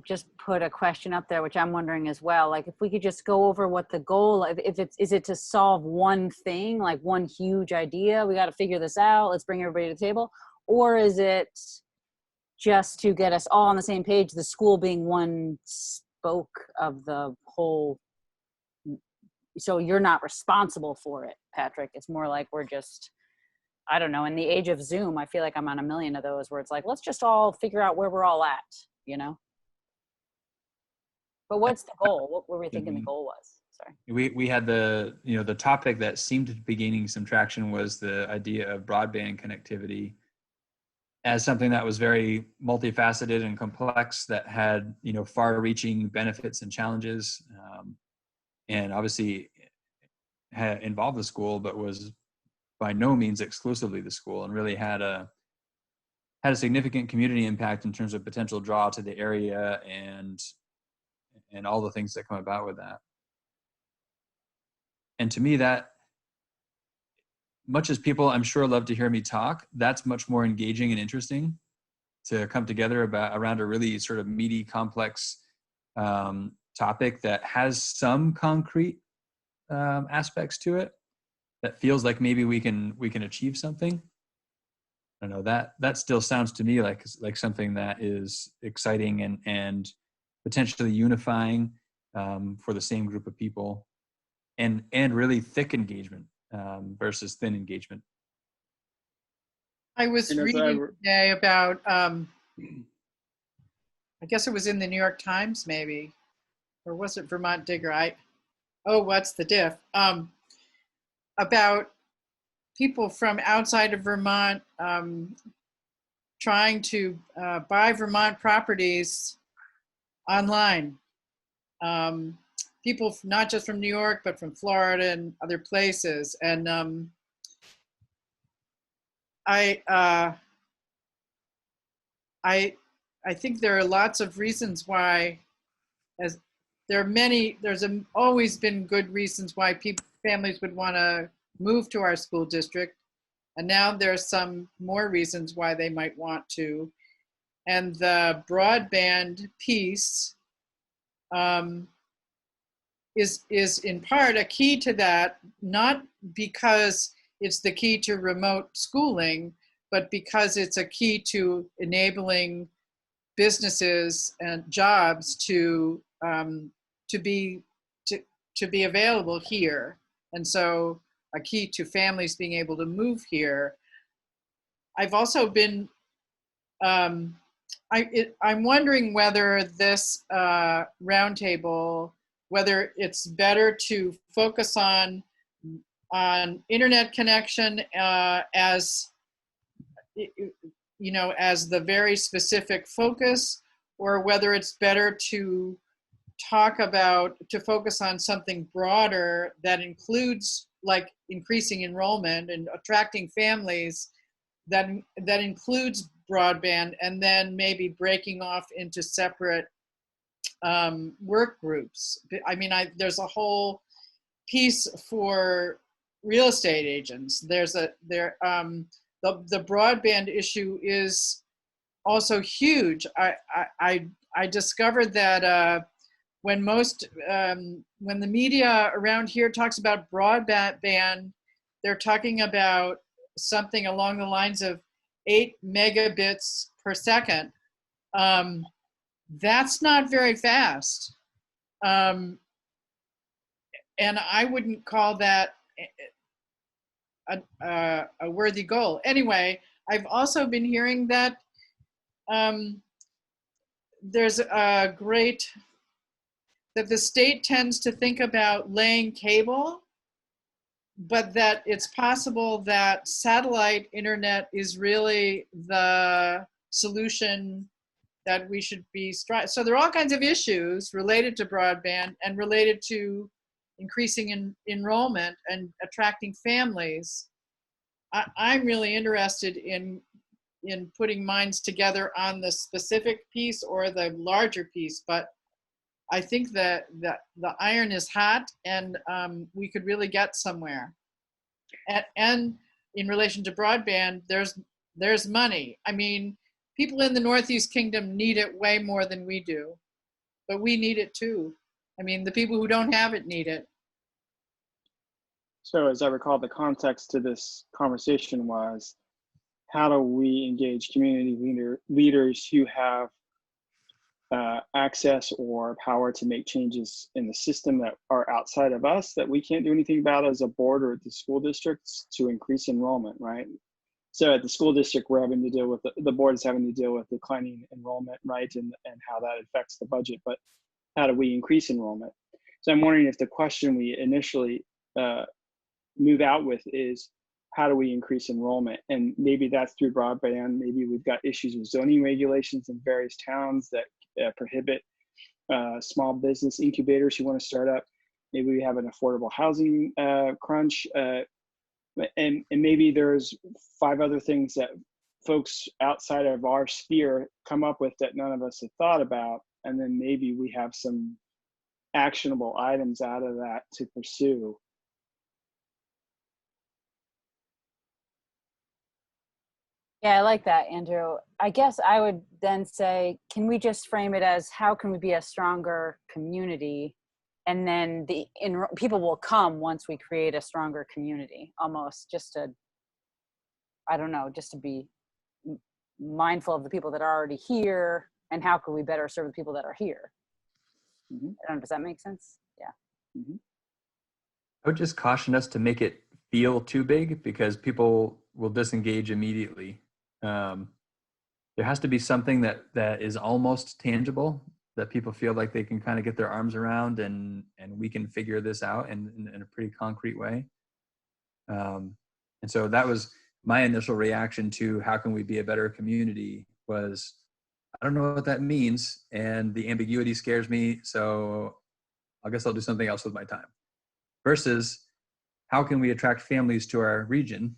just put a question up there, which I'm wondering as well. Like, if we could just go over what the goal, is it to solve one thing, like one huge idea? We got to figure this out. Let's bring everybody to the table. Or is it just to get us all on the same page, the school being one spoke of the whole? So you're not responsible for it, Patrick. It's more like we're just, I don't know, in the age of Zoom, I feel like I'm on a million of those where it's like, let's just all figure out where we're all at, But what's the goal? What were we thinking the goal was? Sorry. We had the topic that seemed to be gaining some traction was the idea of broadband connectivity as something that was very multifaceted and complex, that had, far-reaching benefits and challenges, and obviously had involved the school, but was by no means exclusively the school, and really had a significant community impact in terms of potential draw to the area and all the things that come about with that. And to me, that, much as people I'm sure love to hear me talk, that's much more engaging and interesting to come together around a really sort of meaty, complex topic that has some concrete aspects to it, that feels like maybe we can achieve something. I don't know, that still sounds to me like something that is exciting and potentially unifying for the same group of people. and really thick engagement versus thin engagement. I was And as reading today about, I guess it was in the New York Times maybe, or was it Vermont Digger? What's the diff? About people from outside of Vermont trying to buy Vermont properties online. People not just from New York, but from Florida and other places. And I think there are lots of reasons why, as there are many, always been good reasons why families would want to move to our school district. And now there's some more reasons why they might want to. And the broadband piece is in part a key to that, not because it's the key to remote schooling, but because it's a key to enabling businesses and jobs to be available here. And so a key to families being able to move here. I've also been, I'm wondering whether this roundtable, whether it's better to focus on internet connection as, as the very specific focus, or whether it's better to focus on something broader that includes like increasing enrollment and attracting families, that includes broadband, and then maybe breaking off into separate work groups. I mean, there's a whole piece for real estate agents. The broadband issue is also huge. I discovered that when the media around here talks about broadband, they're talking about something along the lines of 8 megabits per second. That's not very fast. And I wouldn't call that a worthy goal. Anyway, I've also been hearing that there's that the state tends to think about laying cable, but that it's possible that satellite internet is really the solution that we should be striving. So there are all kinds of issues related to broadband and related to increasing enrollment and attracting families. I'm really interested in putting minds together on the specific piece or the larger piece, but I think that the iron is hot, and we could really get somewhere. And in relation to broadband, there's money. I mean, people in the Northeast Kingdom need it way more than we do, but we need it too. I mean, the people who don't have it need it. So as I recall, the context to this conversation was, how do we engage community leaders who have access or power to make changes in the system that are outside of us, that we can't do anything about as a board or at the school districts, to increase enrollment, right? So at the school district, we're having to deal with, the board is having to deal with declining enrollment, right? And how that affects the budget, but how do we increase enrollment? So I'm wondering if the question we initially move out with is, how do we increase enrollment? And maybe that's through broadband. Maybe we've got issues with zoning regulations in various towns that prohibit small business incubators who want to start up. Maybe we have an affordable housing crunch. And maybe there's 5 other things that folks outside of our sphere come up with that none of us have thought about. And then maybe we have some actionable items out of that to pursue. Yeah, I like that, Andrew. I guess I would then say, can we just frame it as, how can we be a stronger community? And then people will come once we create a stronger community, almost just to, I don't know, just to be mindful of the people that are already here, and how can we better serve the people that are here? Mm-hmm. I don't know, does that make sense? Yeah. Mm-hmm. I would just caution us to make it feel too big because people will disengage immediately. There has to be something that is almost tangible that people feel like they can kind of get their arms around, and we can figure this out in a pretty concrete way. And so that was my initial reaction to how can we be a better community was, I don't know what that means, and the ambiguity scares me, so I guess I'll do something else with my time. Versus, how can we attract families to our region,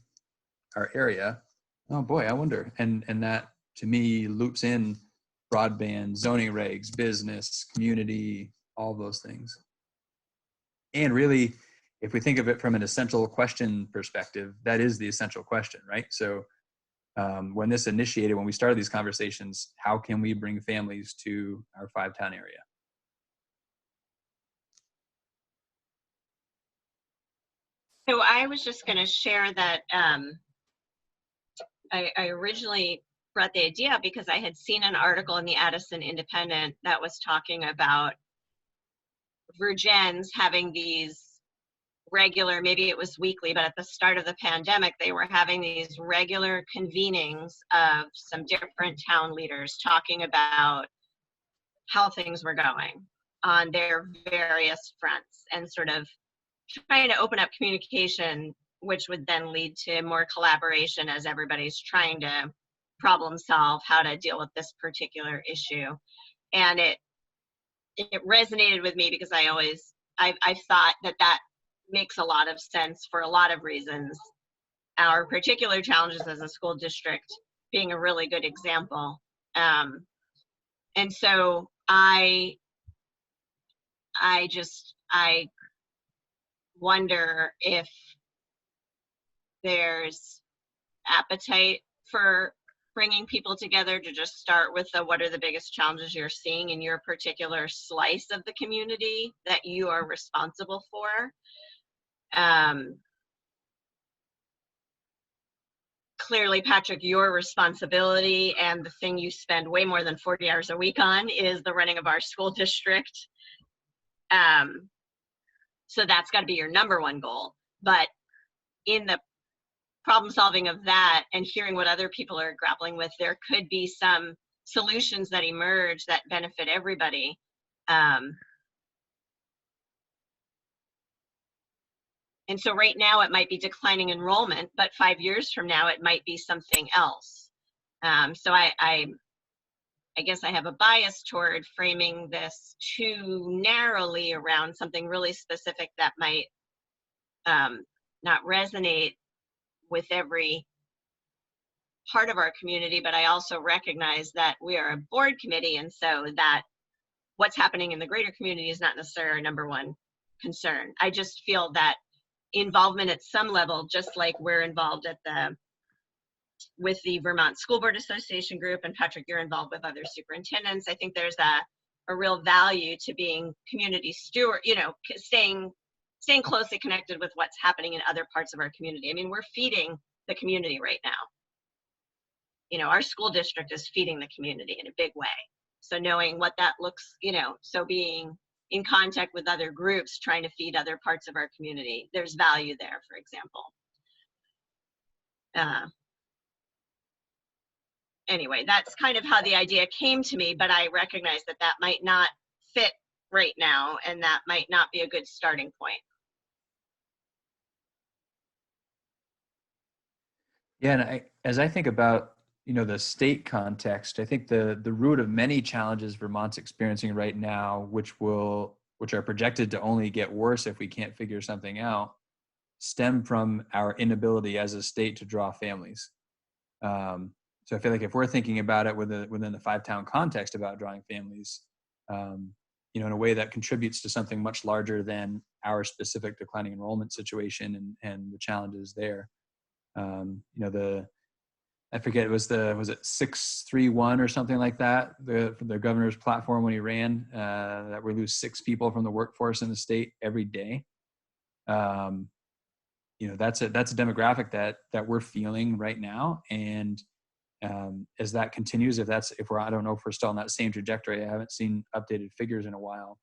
our area? Oh boy, I wonder. And that to me loops in broadband, zoning regs, business, community, all those things. And really, if we think of it from an essential question perspective, that is the essential question, right? So when we started these conversations, how can we bring families to our 5-town area? So I was just going to share that I originally brought the idea up because I had seen an article in the Addison Independent that was talking about Virgins having these regular, maybe it was weekly, but at the start of the pandemic, they were having these regular convenings of some different town leaders talking about how things were going on their various fronts and sort of trying to open up communication, which would then lead to more collaboration as everybody's trying to problem solve how to deal with this particular issue. And it resonated with me because I thought that makes a lot of sense for a lot of reasons. Our particular challenges as a school district being a really good example. And so I wonder if there's appetite for bringing people together to just start with what are the biggest challenges you're seeing in your particular slice of the community that you are responsible for. Clearly, Patrick, your responsibility and the thing you spend way more than 40 hours a week on is the running of our school district. So that's got to be your number one goal. But in the problem solving of that and hearing what other people are grappling with, there could be some solutions that emerge that benefit everybody. And so right now it might be declining enrollment, but 5 years from now it might be something else. So I guess I have a bias toward framing this too narrowly around something really specific that might not resonate with every part of our community, but I also recognize that we are a board committee, and so that what's happening in the greater community is not necessarily our number one concern. I just feel that involvement at some level, just like we're involved with the Vermont School Board Association group, and Patrick, you're involved with other superintendents. I think there's a real value to being community steward, staying closely connected with what's happening in other parts of our community. I mean, we're feeding the community right now. Our school district is feeding the community in a big way. So knowing what that looks, so being in contact with other groups, trying to feed other parts of our community, there's value there, for example. Anyway, that's kind of how the idea came to me, but I recognize that might not fit right now, and that might not be a good starting point. Yeah, and as I think about the state context, I think the root of many challenges Vermont's experiencing right now, which are projected to only get worse if we can't figure something out, stem from our inability as a state to draw families. So I feel like if we're thinking about it within the 5-town context about drawing families, in a way that contributes to something much larger than our specific declining enrollment situation and the challenges there. I forget, was it 631 or something like that, the governor's platform when he ran, that we lose 6 people from the workforce in the state every day. That's a demographic that we're feeling right now. And as that continues, I don't know if we're still on that same trajectory. I haven't seen updated figures in a while.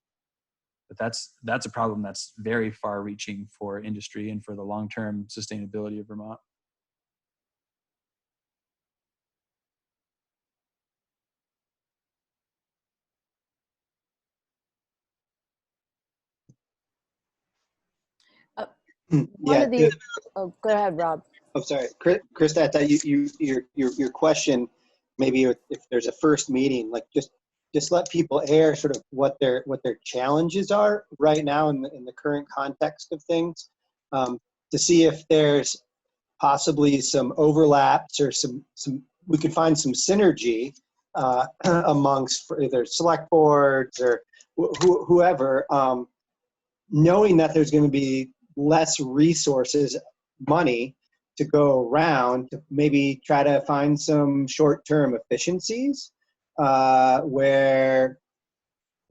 But that's a problem that's very far reaching for industry and for the long-term sustainability of Vermont. One Yeah, of the, oh, go ahead, Rob. I'm sorry, Krista, I thought your question, maybe if there's a first meeting, like just let people air sort of what their challenges are right now in the current context of things, to see if there's possibly some overlaps or some we could find some synergy amongst either select boards or whoever, knowing that there's going to be less resources, money to go around, to maybe try to find some short-term efficiencies where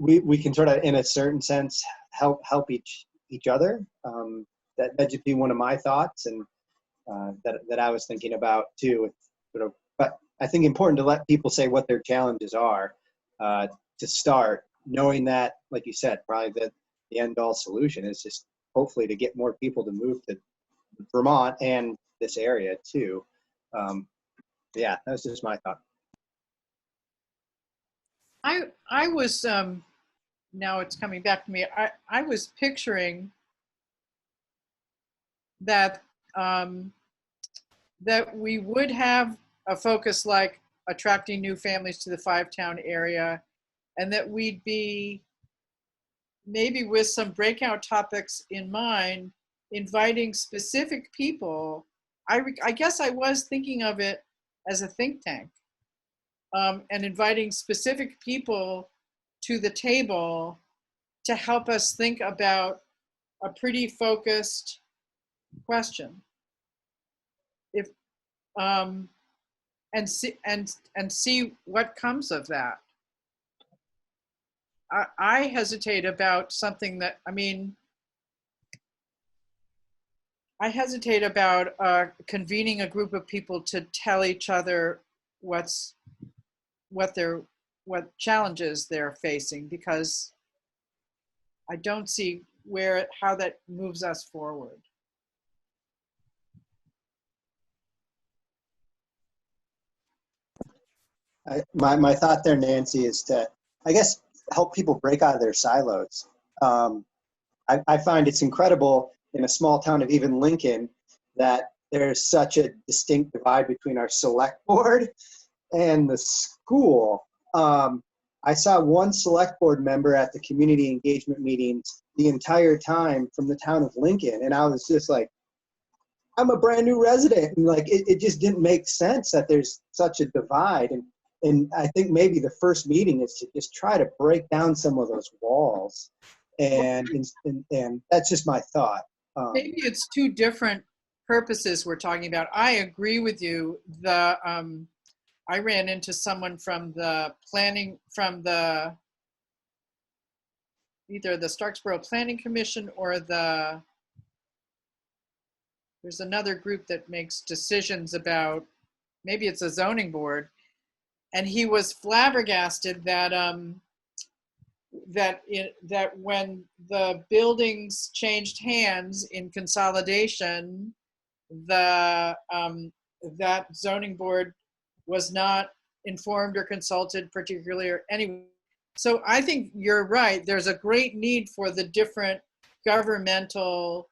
we can sort of, in a certain sense, help each other. That'd just be one of my thoughts, and that I was thinking about too. Sort of, but I think important to let people say what their challenges are to start, knowing that, like you said, probably the end-all solution is just hopefully to get more people to move to Vermont and this area too. Yeah, that was just my thought. I was, now it's coming back to me. I was picturing that that we would have a focus like attracting new families to the 5-town area, and that we'd be maybe with some breakout topics in mind, inviting specific people. I guess I was thinking of it as a think tank, and inviting specific people to the table to help us think about a pretty focused question. If and see what comes of that. I hesitate about something that, I mean, I hesitate about convening a group of people to tell each other what challenges they're facing, because I don't see how that moves us forward. My thought there, Nancy, is to, I guess, help people break out of their silos. I find it's incredible in a small town of even Lincoln that there's such a distinct divide between our select board and the school. I saw one select board member at the community engagement meetings the entire time from the town of Lincoln, and I was just like, I'm a brand new resident, and like it just didn't make sense that there's such a divide. And I think maybe the first meeting is to just try to break down some of those walls, and that's just my thought. Maybe it's two different purposes we're talking about. I agree with you. I ran into someone from the planning, from either the Starksboro Planning Commission or there's another group that makes decisions about, maybe it's a zoning board, and he was flabbergasted that that when the buildings changed hands in consolidation, that zoning board was not informed or consulted particularly, or anyway. So I think you're right. There's a great need for the different governmental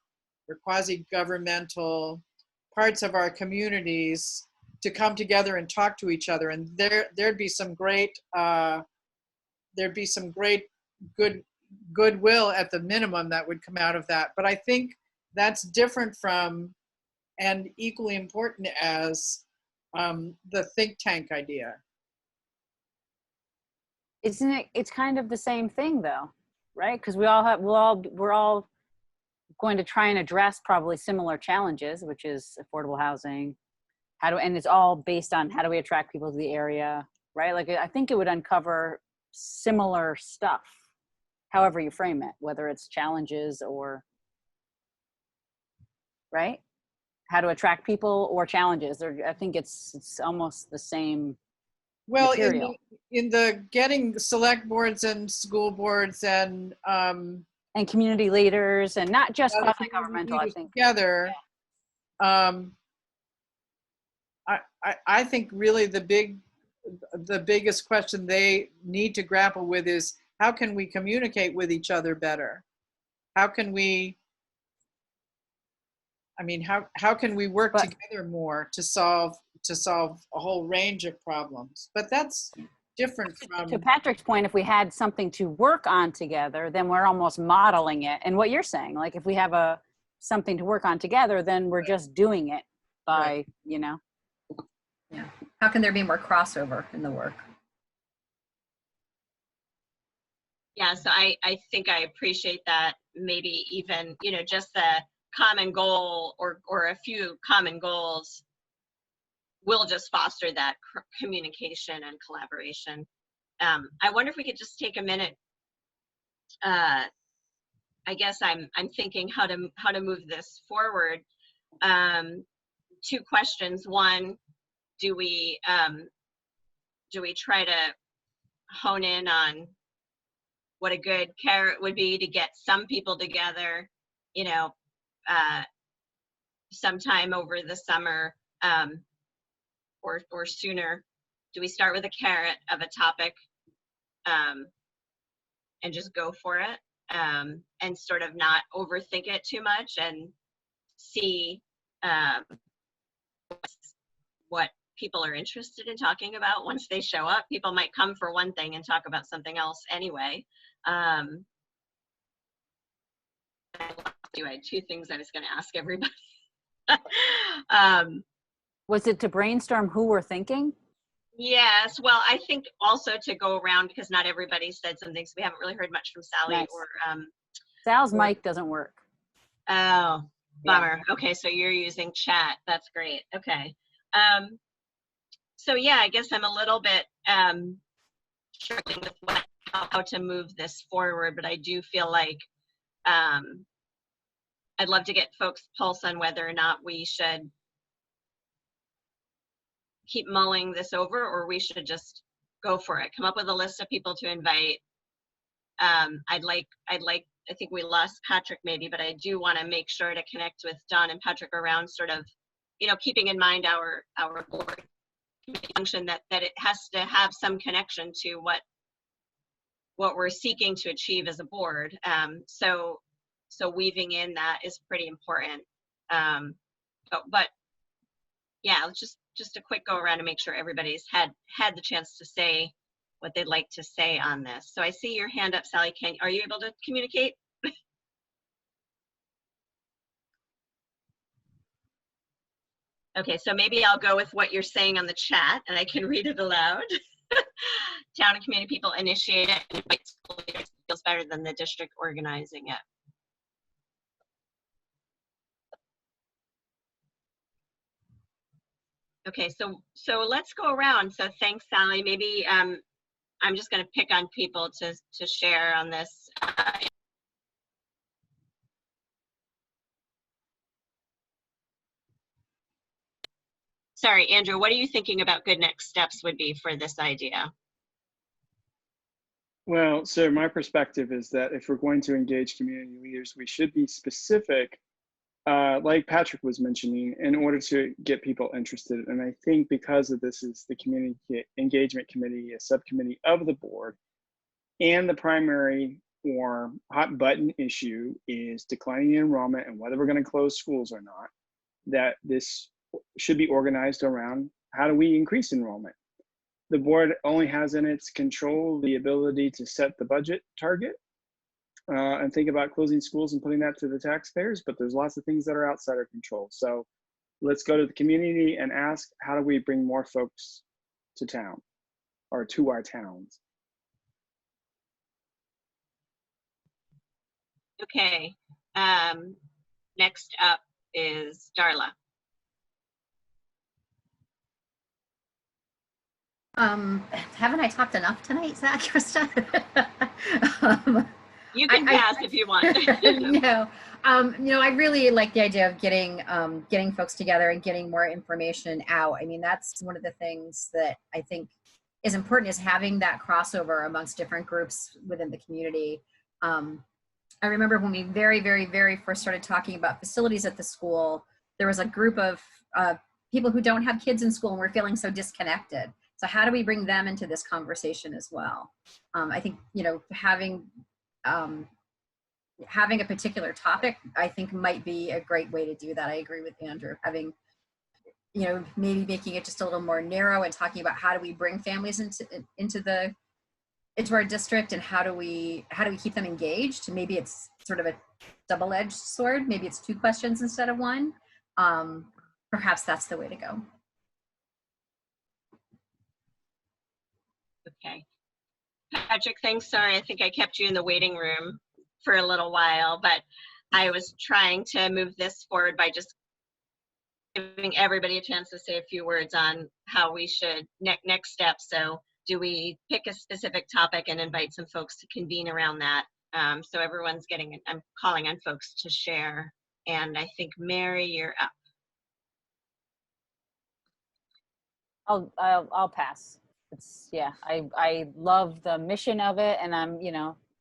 or quasi-governmental parts of our communities to come together and talk to each other. And there'd be some great goodwill at the minimum that would come out of that. But I think that's different from, and equally important as, the think tank idea. Isn't it? It's kind of the same thing though, right? Because we're all going to try and address probably similar challenges, which is affordable housing. And it's all based on how do we attract people to the area, right? Like, I think it would uncover similar stuff, however you frame it, whether it's challenges or, right? How to attract people or challenges. I think it's almost the same Well, material. in the getting select boards and school boards and and community leaders, and not just other quasi-governmental, I leaders think. together. I think really the biggest question they need to grapple with is, how can we communicate with each other better? How can we, how can we work together more to solve a whole range of problems? But that's different from. To Patrick's point, if we had something to work on together, then we're almost modeling it. And what you're saying, like if we have something to work on together, then we're just doing it by, you know. Yeah. How can there be more crossover in the work? Yeah, so I think I appreciate that. Maybe even, you know, just the common goal or a few common goals will just foster that communication and collaboration. I wonder if we could just take a minute. I guess I'm thinking how to move this forward. Two questions. One, do we try to hone in on what a good carrot would be to get some people together, you know, sometime over the summer, or sooner? Do we start with a carrot of a topic, and just go for it, and sort of not overthink it too much, and see what people are interested in talking about once they show up? People might come for one thing and talk about something else anyway. I had two things I was going to ask everybody. Was it to brainstorm who we're thinking? Yes, well, I think also to go around, because not everybody said something, so we haven't really heard much from Sally. Nice. Or Sal's mic doesn't work. Oh, bummer. Okay, so you're using chat. That's great. Okay. So yeah, I guess I'm a little bit struggling with how to move this forward, but I do feel like I'd love to get folks' pulse on whether or not we should keep mulling this over, or we should just go for it. Come up with a list of people to invite. I think we lost Patrick maybe, but I do want to make sure to connect with Don and Patrick around sort of, you know, keeping in mind our board function, that it has to have some connection to what we're seeking to achieve as a board. So weaving in that is pretty important. But yeah, just a quick go around to make sure everybody's had the chance to say what they'd like to say on this. So I see your hand up, Sally. Are you able to communicate? Okay, so maybe I'll go with what you're saying on the chat and I can read it aloud. Town and community people initiate it and invite school leaders. Feels better than the district organizing it. Okay, so let's go around. So thanks, Sally. Maybe I'm just going to pick on people to share on this. Sorry, Andrew, what are you thinking about good next steps would be for this idea? Well, so my perspective is that if we're going to engage community leaders, we should be specific, like Patrick was mentioning, in order to get people interested. And I think because of this is the Community Engagement Committee, a subcommittee of the board, and the primary or hot button issue is declining enrollment and whether we're going to close schools or not, that this should be organized around how do we increase enrollment. The board only has in its control the ability to set the budget target and think about closing schools and putting that to the taxpayers, but there's lots of things that are outside our control. So let's go to the community and ask, how do we bring more folks to town or to our towns? Okay, next up is Darla. Haven't I talked enough tonight? Is that Krista? You can pass if you want. No, I really like the idea of getting folks together and getting more information out. I mean, that's one of the things that I think is important, is having that crossover amongst different groups within the community. I remember when we very, very, very first started talking about facilities at the school, there was a group of people who don't have kids in school and we're feeling so disconnected. So how do we bring them into this conversation as well? I think, having a particular topic, I think might be a great way to do that. I agree with Andrew. Having, maybe making it just a little more narrow and talking about how do we bring families into our district and how do we keep them engaged. Maybe it's sort of a double-edged sword. Maybe it's 2 questions instead of 1. Perhaps that's the way to go. Okay. Patrick, thanks. Sorry, I think I kept you in the waiting room for a little while, but I was trying to move this forward by just giving everybody a chance to say a few words on how we should next steps. So do we pick a specific topic and invite some folks to convene around that? So everyone's I'm calling on folks to share. And I think Mary, you're up. I'll pass. I love the mission of it, and I'm,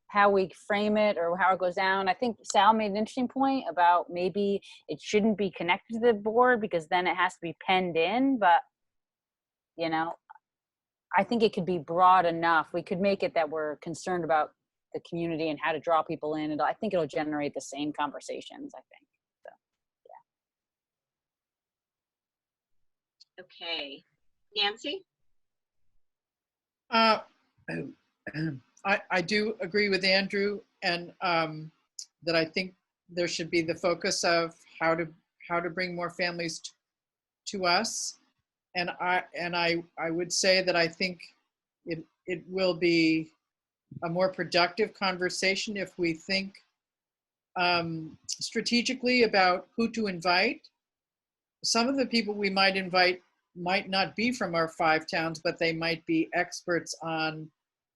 how we frame it or how it goes down. I think Sal made an interesting point about maybe it shouldn't be connected to the board because then it has to be penned in, but I think it could be broad enough. We could make it that we're concerned about the community and how to draw people in, and I think it'll generate the same conversations, I think. So, yeah. Okay. Nancy? I do agree with Andrew, and that I think there should be the focus of how to bring more families to us, and I would say that I think it will be a more productive conversation if we think strategically about who to invite. Some of the people we might invite might not be from our 5 towns, but they might be experts on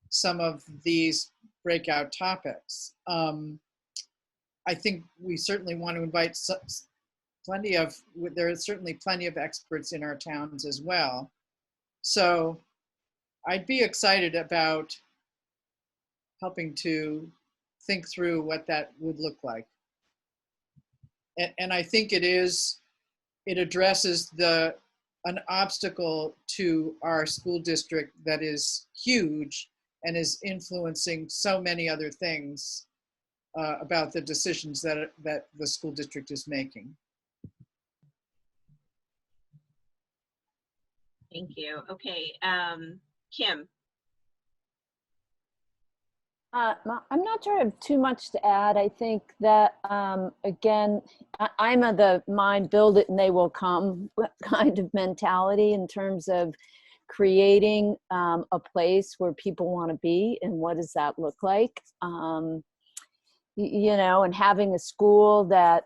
some of these breakout topics. I think we certainly want to invite there is certainly plenty of experts in our towns as well. So I'd be excited about helping to think through what that would look like. And I think it addresses an obstacle to our school district that is huge and is influencing so many other things about the decisions that the school district is making. Thank you. Okay, Kim. I'm not sure I have too much to add. I think that, again, I'm of the mind, build it and they will come kind of mentality in terms of creating a place where people want to be and what does that look like. And having a school that,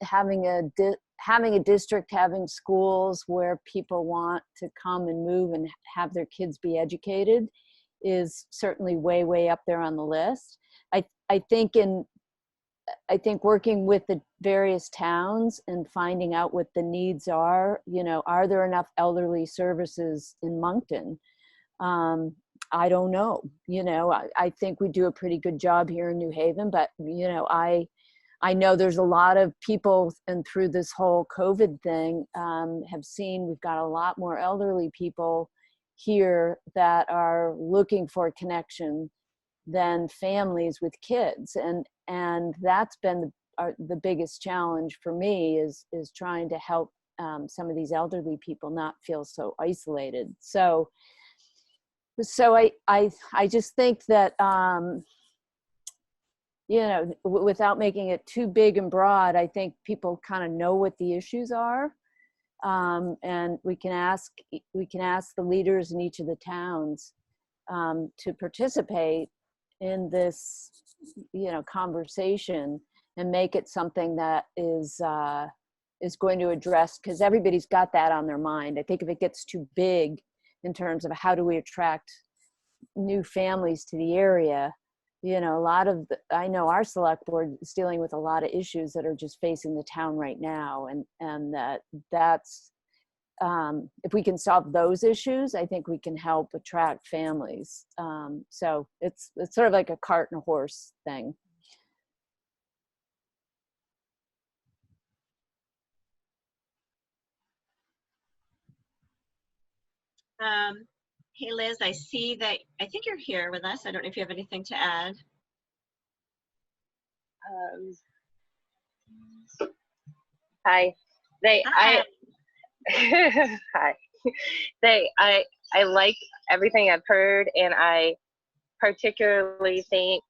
having a district, having schools where people want to come and move and have their kids be educated is certainly way, way up there on the list. I think working with the various towns and finding out what the needs are, are there enough elderly services in Moncton? I don't know. I think we do a pretty good job here in New Haven, but I know there's a lot of people, and through this whole COVID thing, have seen we've got a lot more elderly people here that are looking for a connection than families with kids, and that's been the biggest challenge for me is trying to help some of these elderly people not feel so isolated. So I just think that without making it too big and broad, I think people kind of know what the issues are. And we can ask the leaders in each of the towns to participate in this, conversation and make it something that is going to address, because everybody's got that on their mind. I think if it gets too big in terms of how do we attract new families to the area, I know our select board is dealing with a lot of issues that are just facing the town right now. And that's, if we can solve those issues, I think we can help attract families. So it's sort of like a cart and a horse thing. Hey, Liz, I see that, I think you're here with us. I don't know if you have anything to add. Hi. Hi. Hi. I like everything I've heard, and I particularly think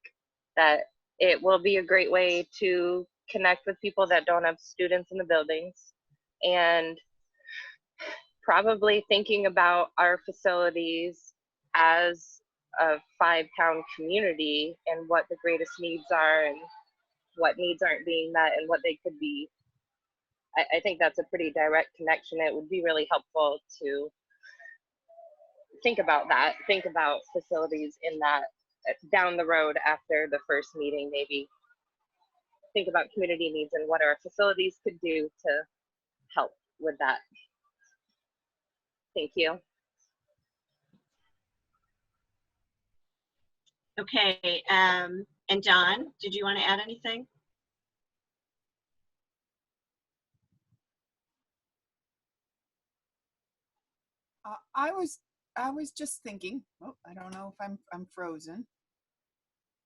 that it will be a great way to connect with people that don't have students in the buildings, and probably thinking about our facilities as a 5-town community and what the greatest needs are and what needs aren't being met and what they could be. I think that's a pretty direct connection. It would be really helpful to think about that, think about facilities in that down the road after the first meeting, maybe think about community needs and what our facilities could do to help with that. Thank you. Okay, and John, did you want to add anything? I was just thinking, oh, I don't know if I'm frozen.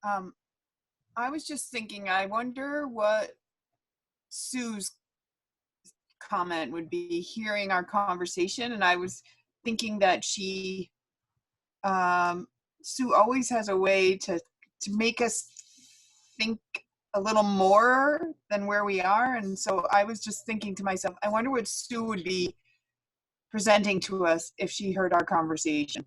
I was just thinking, I wonder what Sue's comment would be hearing our conversation. And I was thinking that Sue always has a way to make us think a little more than where we are. And so I was just thinking to myself, I wonder what Sue would be presenting to us if she heard our conversation.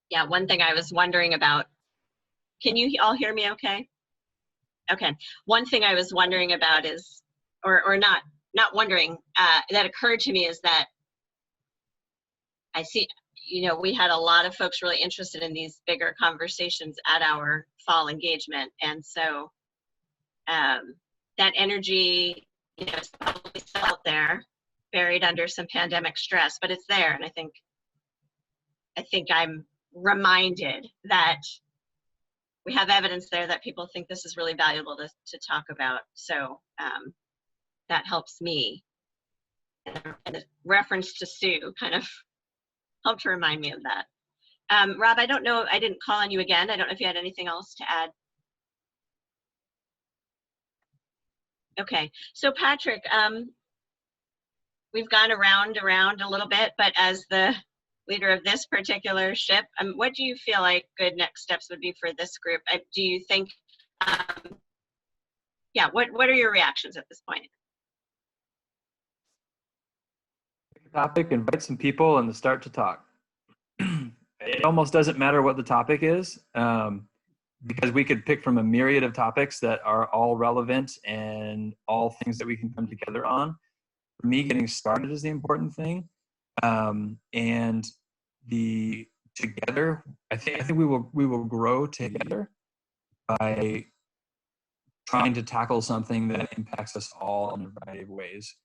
Yeah, one thing I was wondering about, can you all hear me okay? Okay, one thing I was wondering about is, or not wondering, that occurred to me is that I see, you know, we had a lot of folks really interested in these bigger conversations at our fall engagement. And so that energy, you know, is probably still out there, buried under some pandemic stress, but it's there. And I think I'm reminded that we have evidence there that people think this is really valuable to talk about. So that helps me. And the reference to Sue kind of helped to remind me of that. Rob, I don't know, I didn't call on you again. I don't know if you had anything else to add. Okay, so Patrick, we've gone around a little bit, but as the leader of this particular ship, what do you feel like good next steps would be for this group? Do you think, yeah, what are your reactions at this point? Topic, invite some people and start to talk. It almost doesn't matter what the topic is, because we could pick from a myriad of topics that are all relevant and all things that we can come together on. For me, getting started is the important thing, and the together. I think we will grow together by trying to tackle something that impacts us all in a variety of ways.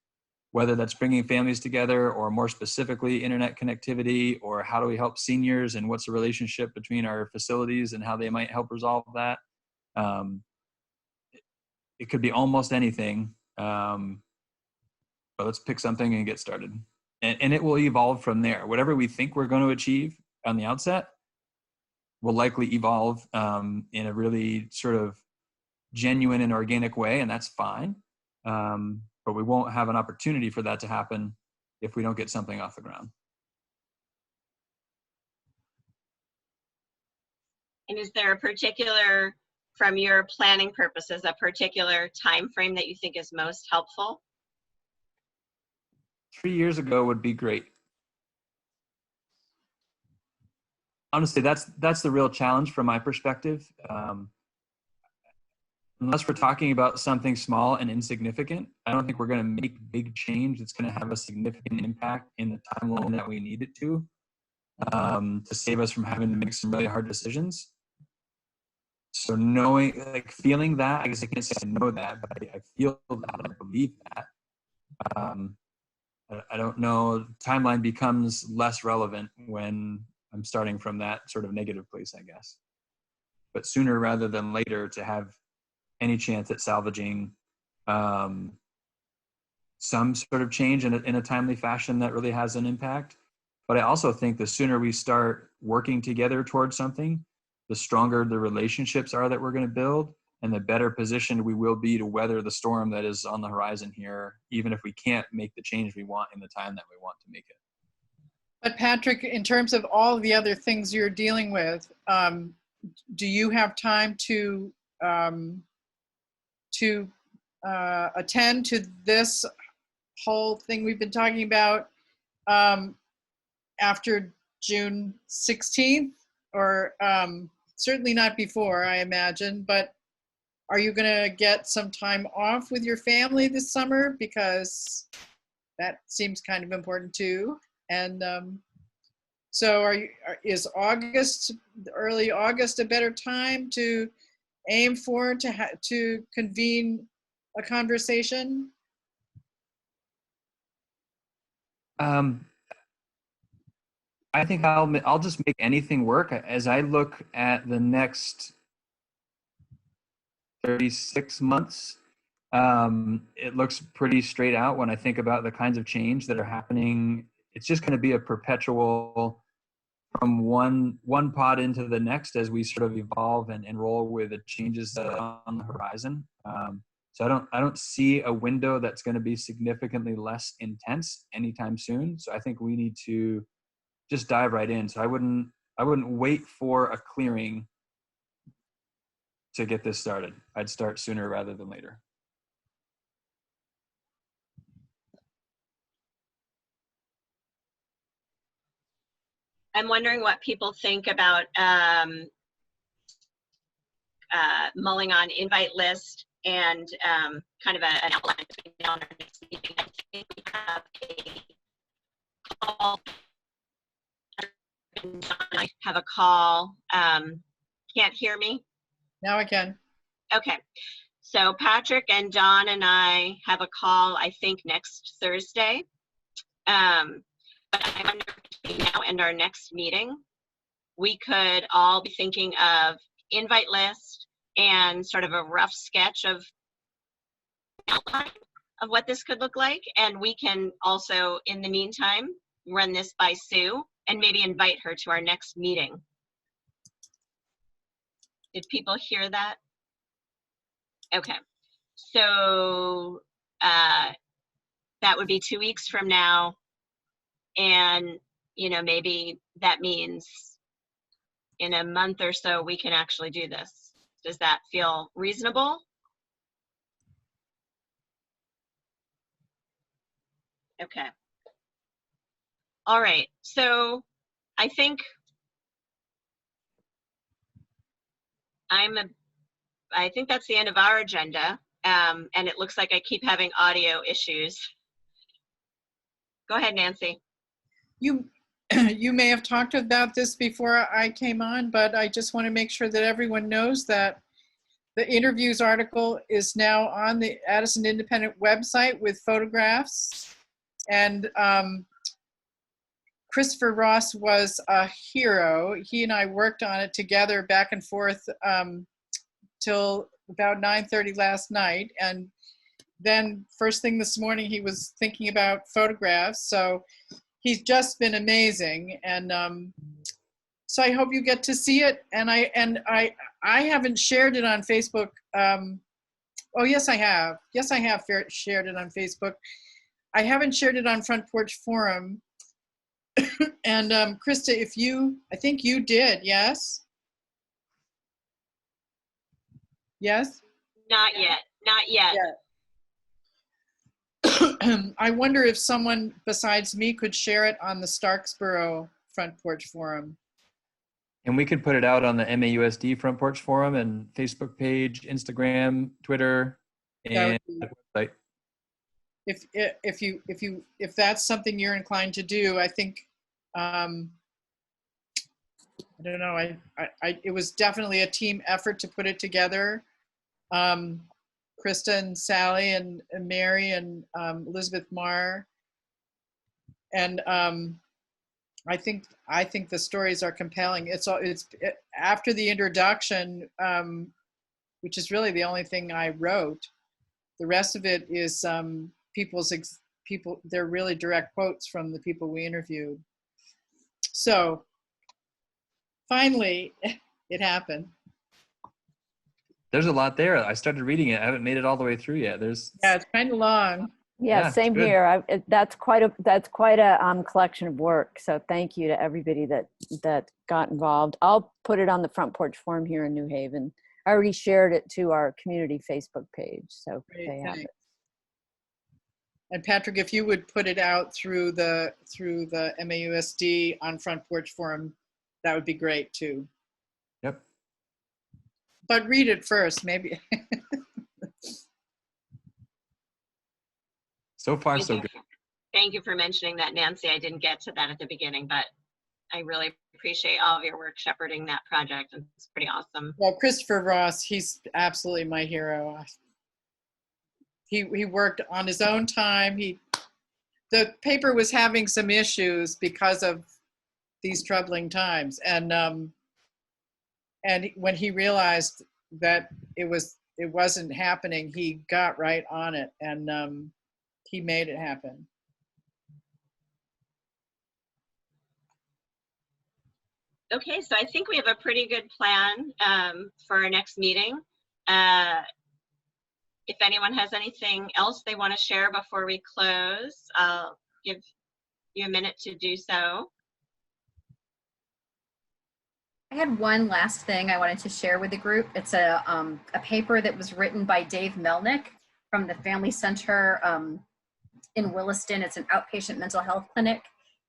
Whether that's bringing families together, or more specifically internet connectivity, or how do we help seniors and what's the relationship between our facilities and how they might help resolve that. It could be almost anything, but let's pick something and get started. And it will evolve from there. Whatever we think we're going to achieve on the outset will likely evolve in a really sort of genuine and organic way, and that's fine. But we won't have an opportunity for that to happen if we don't get something off the ground. And is there a particular, from your planning purposes, a particular time frame that you think is most helpful? 3 years ago would be great. Honestly, that's the real challenge from my perspective. Unless we're talking about something small and insignificant, I don't think we're going to make big change that's going to have a significant impact in the timeline that we need it to save us from having to make some really hard decisions. So knowing, like feeling that, I guess I can't say I know that, but I feel that, I believe that. I don't know, timeline becomes less relevant when I'm starting from that sort of negative place, I guess. but sooner rather than later to have any chance at salvaging some sort of change in a timely fashion that really has an impact. But I also think the sooner we start working together towards something, the stronger the relationships are that we're going to build, and the better positioned we will be to weather the storm that is on the horizon here, even if we can't make the change we want in the time that we want to make it. But Patrick, in terms of all the other things you're dealing with, do you have time to attend to this whole thing we've been talking about after June 16th? Or certainly not before, I imagine, but are you going to get some time off with your family this summer? Because that seems kind of important too. And so is August, early August, a better time to aim for to convene a conversation? I think I'll just make anything work. As I look at the next 36 months, it looks pretty straight out when I think about the kinds of change that are happening. It's just going to be a perpetual from one pod into the next as we sort of evolve and roll with the changes that are on the horizon. So I don't see a window that's going to be significantly less intense anytime soon. So I think we need to just dive right in. So I wouldn't wait for a clearing to get this started. I'd start sooner rather than later. I'm wondering what people think about mulling on invite list and kind of an outline between now and our next meeting. I think we have a call. I have a call. Can't hear me? Now I can. Okay. So Patrick and John and I have a call, I think, next Thursday. But I wonder if between now and our next meeting, we could all be thinking of invite list and sort of a rough sketch of outline of what this could look like. And we can also, in the meantime, run this by Sue and maybe invite her to our next meeting. Did people hear that? Okay. So that would be 2 weeks from now. And, you know, maybe that means in a month or so we can actually do this. Does that feel reasonable? Okay. All right. So I think I think that's the end of our agenda. And it looks like I keep having audio issues. Go ahead, Nancy. You may have talked about this before I came on, but I just want to make sure that everyone knows that the interviews article is now on the Addison Independent website with photographs. And Christopher Ross was a hero. He and I worked on it together back and forth till about 9:30 last night. And then first thing this morning, he was thinking about photographs. So he's just been amazing. And so I hope you get to see it. And I haven't shared it on Facebook. Oh, yes, I have. Yes, I have shared it on Facebook. I haven't shared it on Front Porch Forum. And Krista, I think you did, yes? Yes? Not yet. Not yet. I wonder if someone besides me could share it on the Starksboro Front Porch Forum. And we can put it out on the MAUSD Front Porch Forum and Facebook page, Instagram, Twitter, and website. If that's something you're inclined to do, I think I don't know. It was definitely a team effort to put it together. Krista and Sally and Mary and Elizabeth Marr. And I think the stories are compelling. It's after the introduction, which is really the only thing I wrote. The rest of it is they're really direct quotes from the people we interviewed. So finally, it happened. There's a lot there. I started reading it. I haven't made it all the way through yet. Yeah, it's kind of long. Yeah, Yeah, it's same good. here. That's quite a collection of work. So thank you to everybody that got involved. I'll put it on the Front Porch Forum here in New Haven. I already shared it to our community Facebook page, so Great, they have thanks. it. And Patrick, if you would put it out through the MAUSD on Front Porch Forum, that would be great too. Yep. But read it first, maybe. So far, so good. Thank you for mentioning that, Nancy. I didn't get to that at the beginning, but I really appreciate all of your work shepherding that project. It's pretty awesome. Well, Christopher Ross, he's absolutely my hero. He worked on his own time. The paper was having some issues because of these troubling times, and when he realized that it wasn't happening, he got right on it, and he made it happen. Okay, so I think we have a pretty good plan for our next meeting. If anyone has anything else they want to share before we close, I'll give you a minute to do so. I had one last thing I wanted to share with the group. It's a paper that was written by Dave Melnick from the Family Center in Williston. It's an outpatient mental health clinic,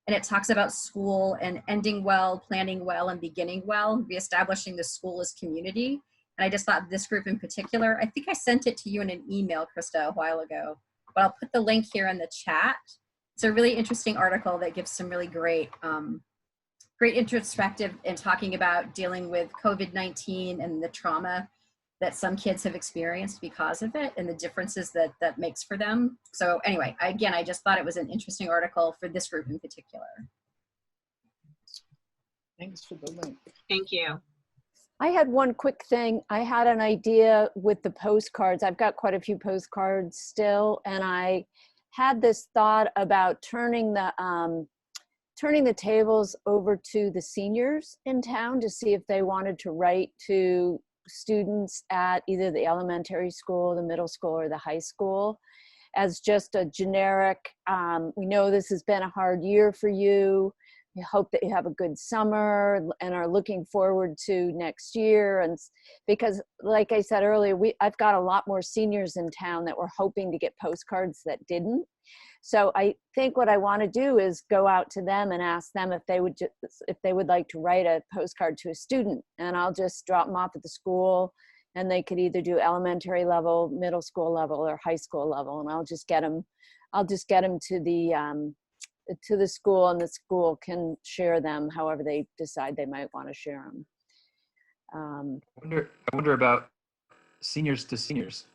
and it talks about school and ending well, planning well, and beginning well, reestablishing the school as community. And I just thought this group in particular, I think I sent it to you in an email, Krista, a while ago, but I'll put the link here in the chat. It's a really interesting article that gives some really great introspective in talking about dealing with COVID-19 and the trauma that some kids have experienced because of it and the differences that makes for them. So anyway, again, I just thought it was an interesting article for this group in particular. Thanks for the link. Thank you. I had one quick thing. I had an idea with the postcards. I've got quite a few postcards still, and I had this thought about turning the tables over to the seniors in town to see if they wanted to write to students at either the elementary school, the middle school, or the high school as just a generic, we know this has been a hard year for you. We hope that you have a good summer and are looking forward to next year. And because like I said earlier, I've got a lot more seniors in town that were hoping to get postcards that didn't. So I think what I want to do is go out to them and ask them if they would like to write a postcard to a student, and I'll just drop them off at the school, and they could either do elementary level, middle school level, or high school level, and I'll just get them to the school, and the school can share them however they decide they might want to share them. I wonder about seniors to seniors.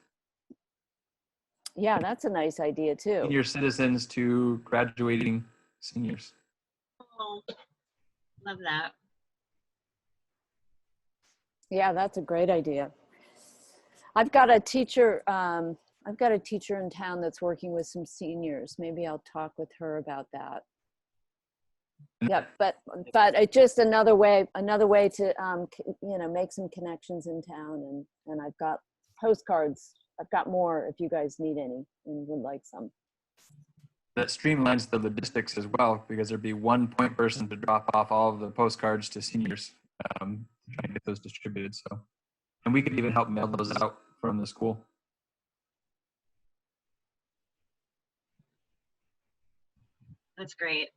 Yeah, that's a nice idea too. Senior citizens to graduating seniors. Oh, love that. Yeah, that's a great idea. I've got a teacher in town that's working with some seniors. Maybe I'll talk with her about that. Yeah, but it's just another way to make some connections in town, and I've got postcards. I've got more if you guys need any and would like some. That streamlines the logistics as well, because there'd be one point person to drop off all of the postcards to seniors, to try and get those distributed. So, and we could even help mail those out from the school. That's great.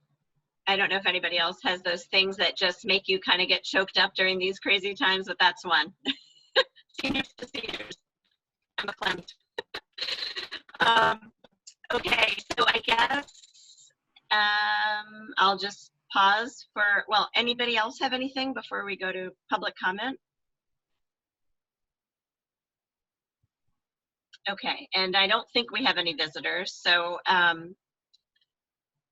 I don't know if anybody else has those things that just make you kind of get choked up during these crazy times, but that's one. Seniors to seniors. I'm a cleanse. Okay, so I guess I'll just pause for, well, anybody else have anything before we go to public comment? Okay, and I don't think we have any visitors, so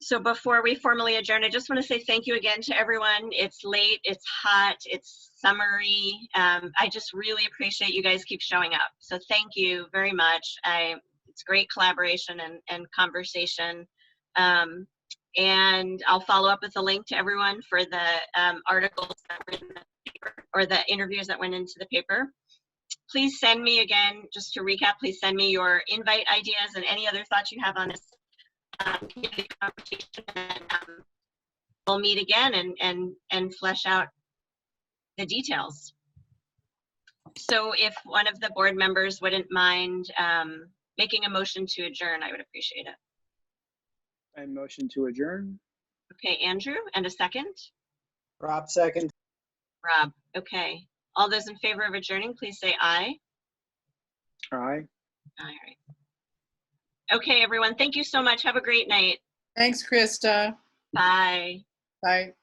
So before we formally adjourn, I just want to say thank you again to everyone. It's late, it's hot, it's summery. I just really appreciate you guys keep showing up. So thank you very much. It's great collaboration and conversation. And I'll follow up with a link to everyone for the articles that were in the paper, or the interviews that went into the paper. Please send me, again, just to recap, please send me your invite ideas and any other thoughts you have on this community conversation, and we'll meet again and flesh out the details. So if one of the board members wouldn't mind making a motion to adjourn, I would appreciate it. I motion to adjourn. Okay, Andrew, and a second? Rob, second. Rob, okay. All those in favor of adjourning, please say aye. Aye. All right. Okay, everyone, thank you so much. Have a great night. Thanks, Krista. Bye. Bye.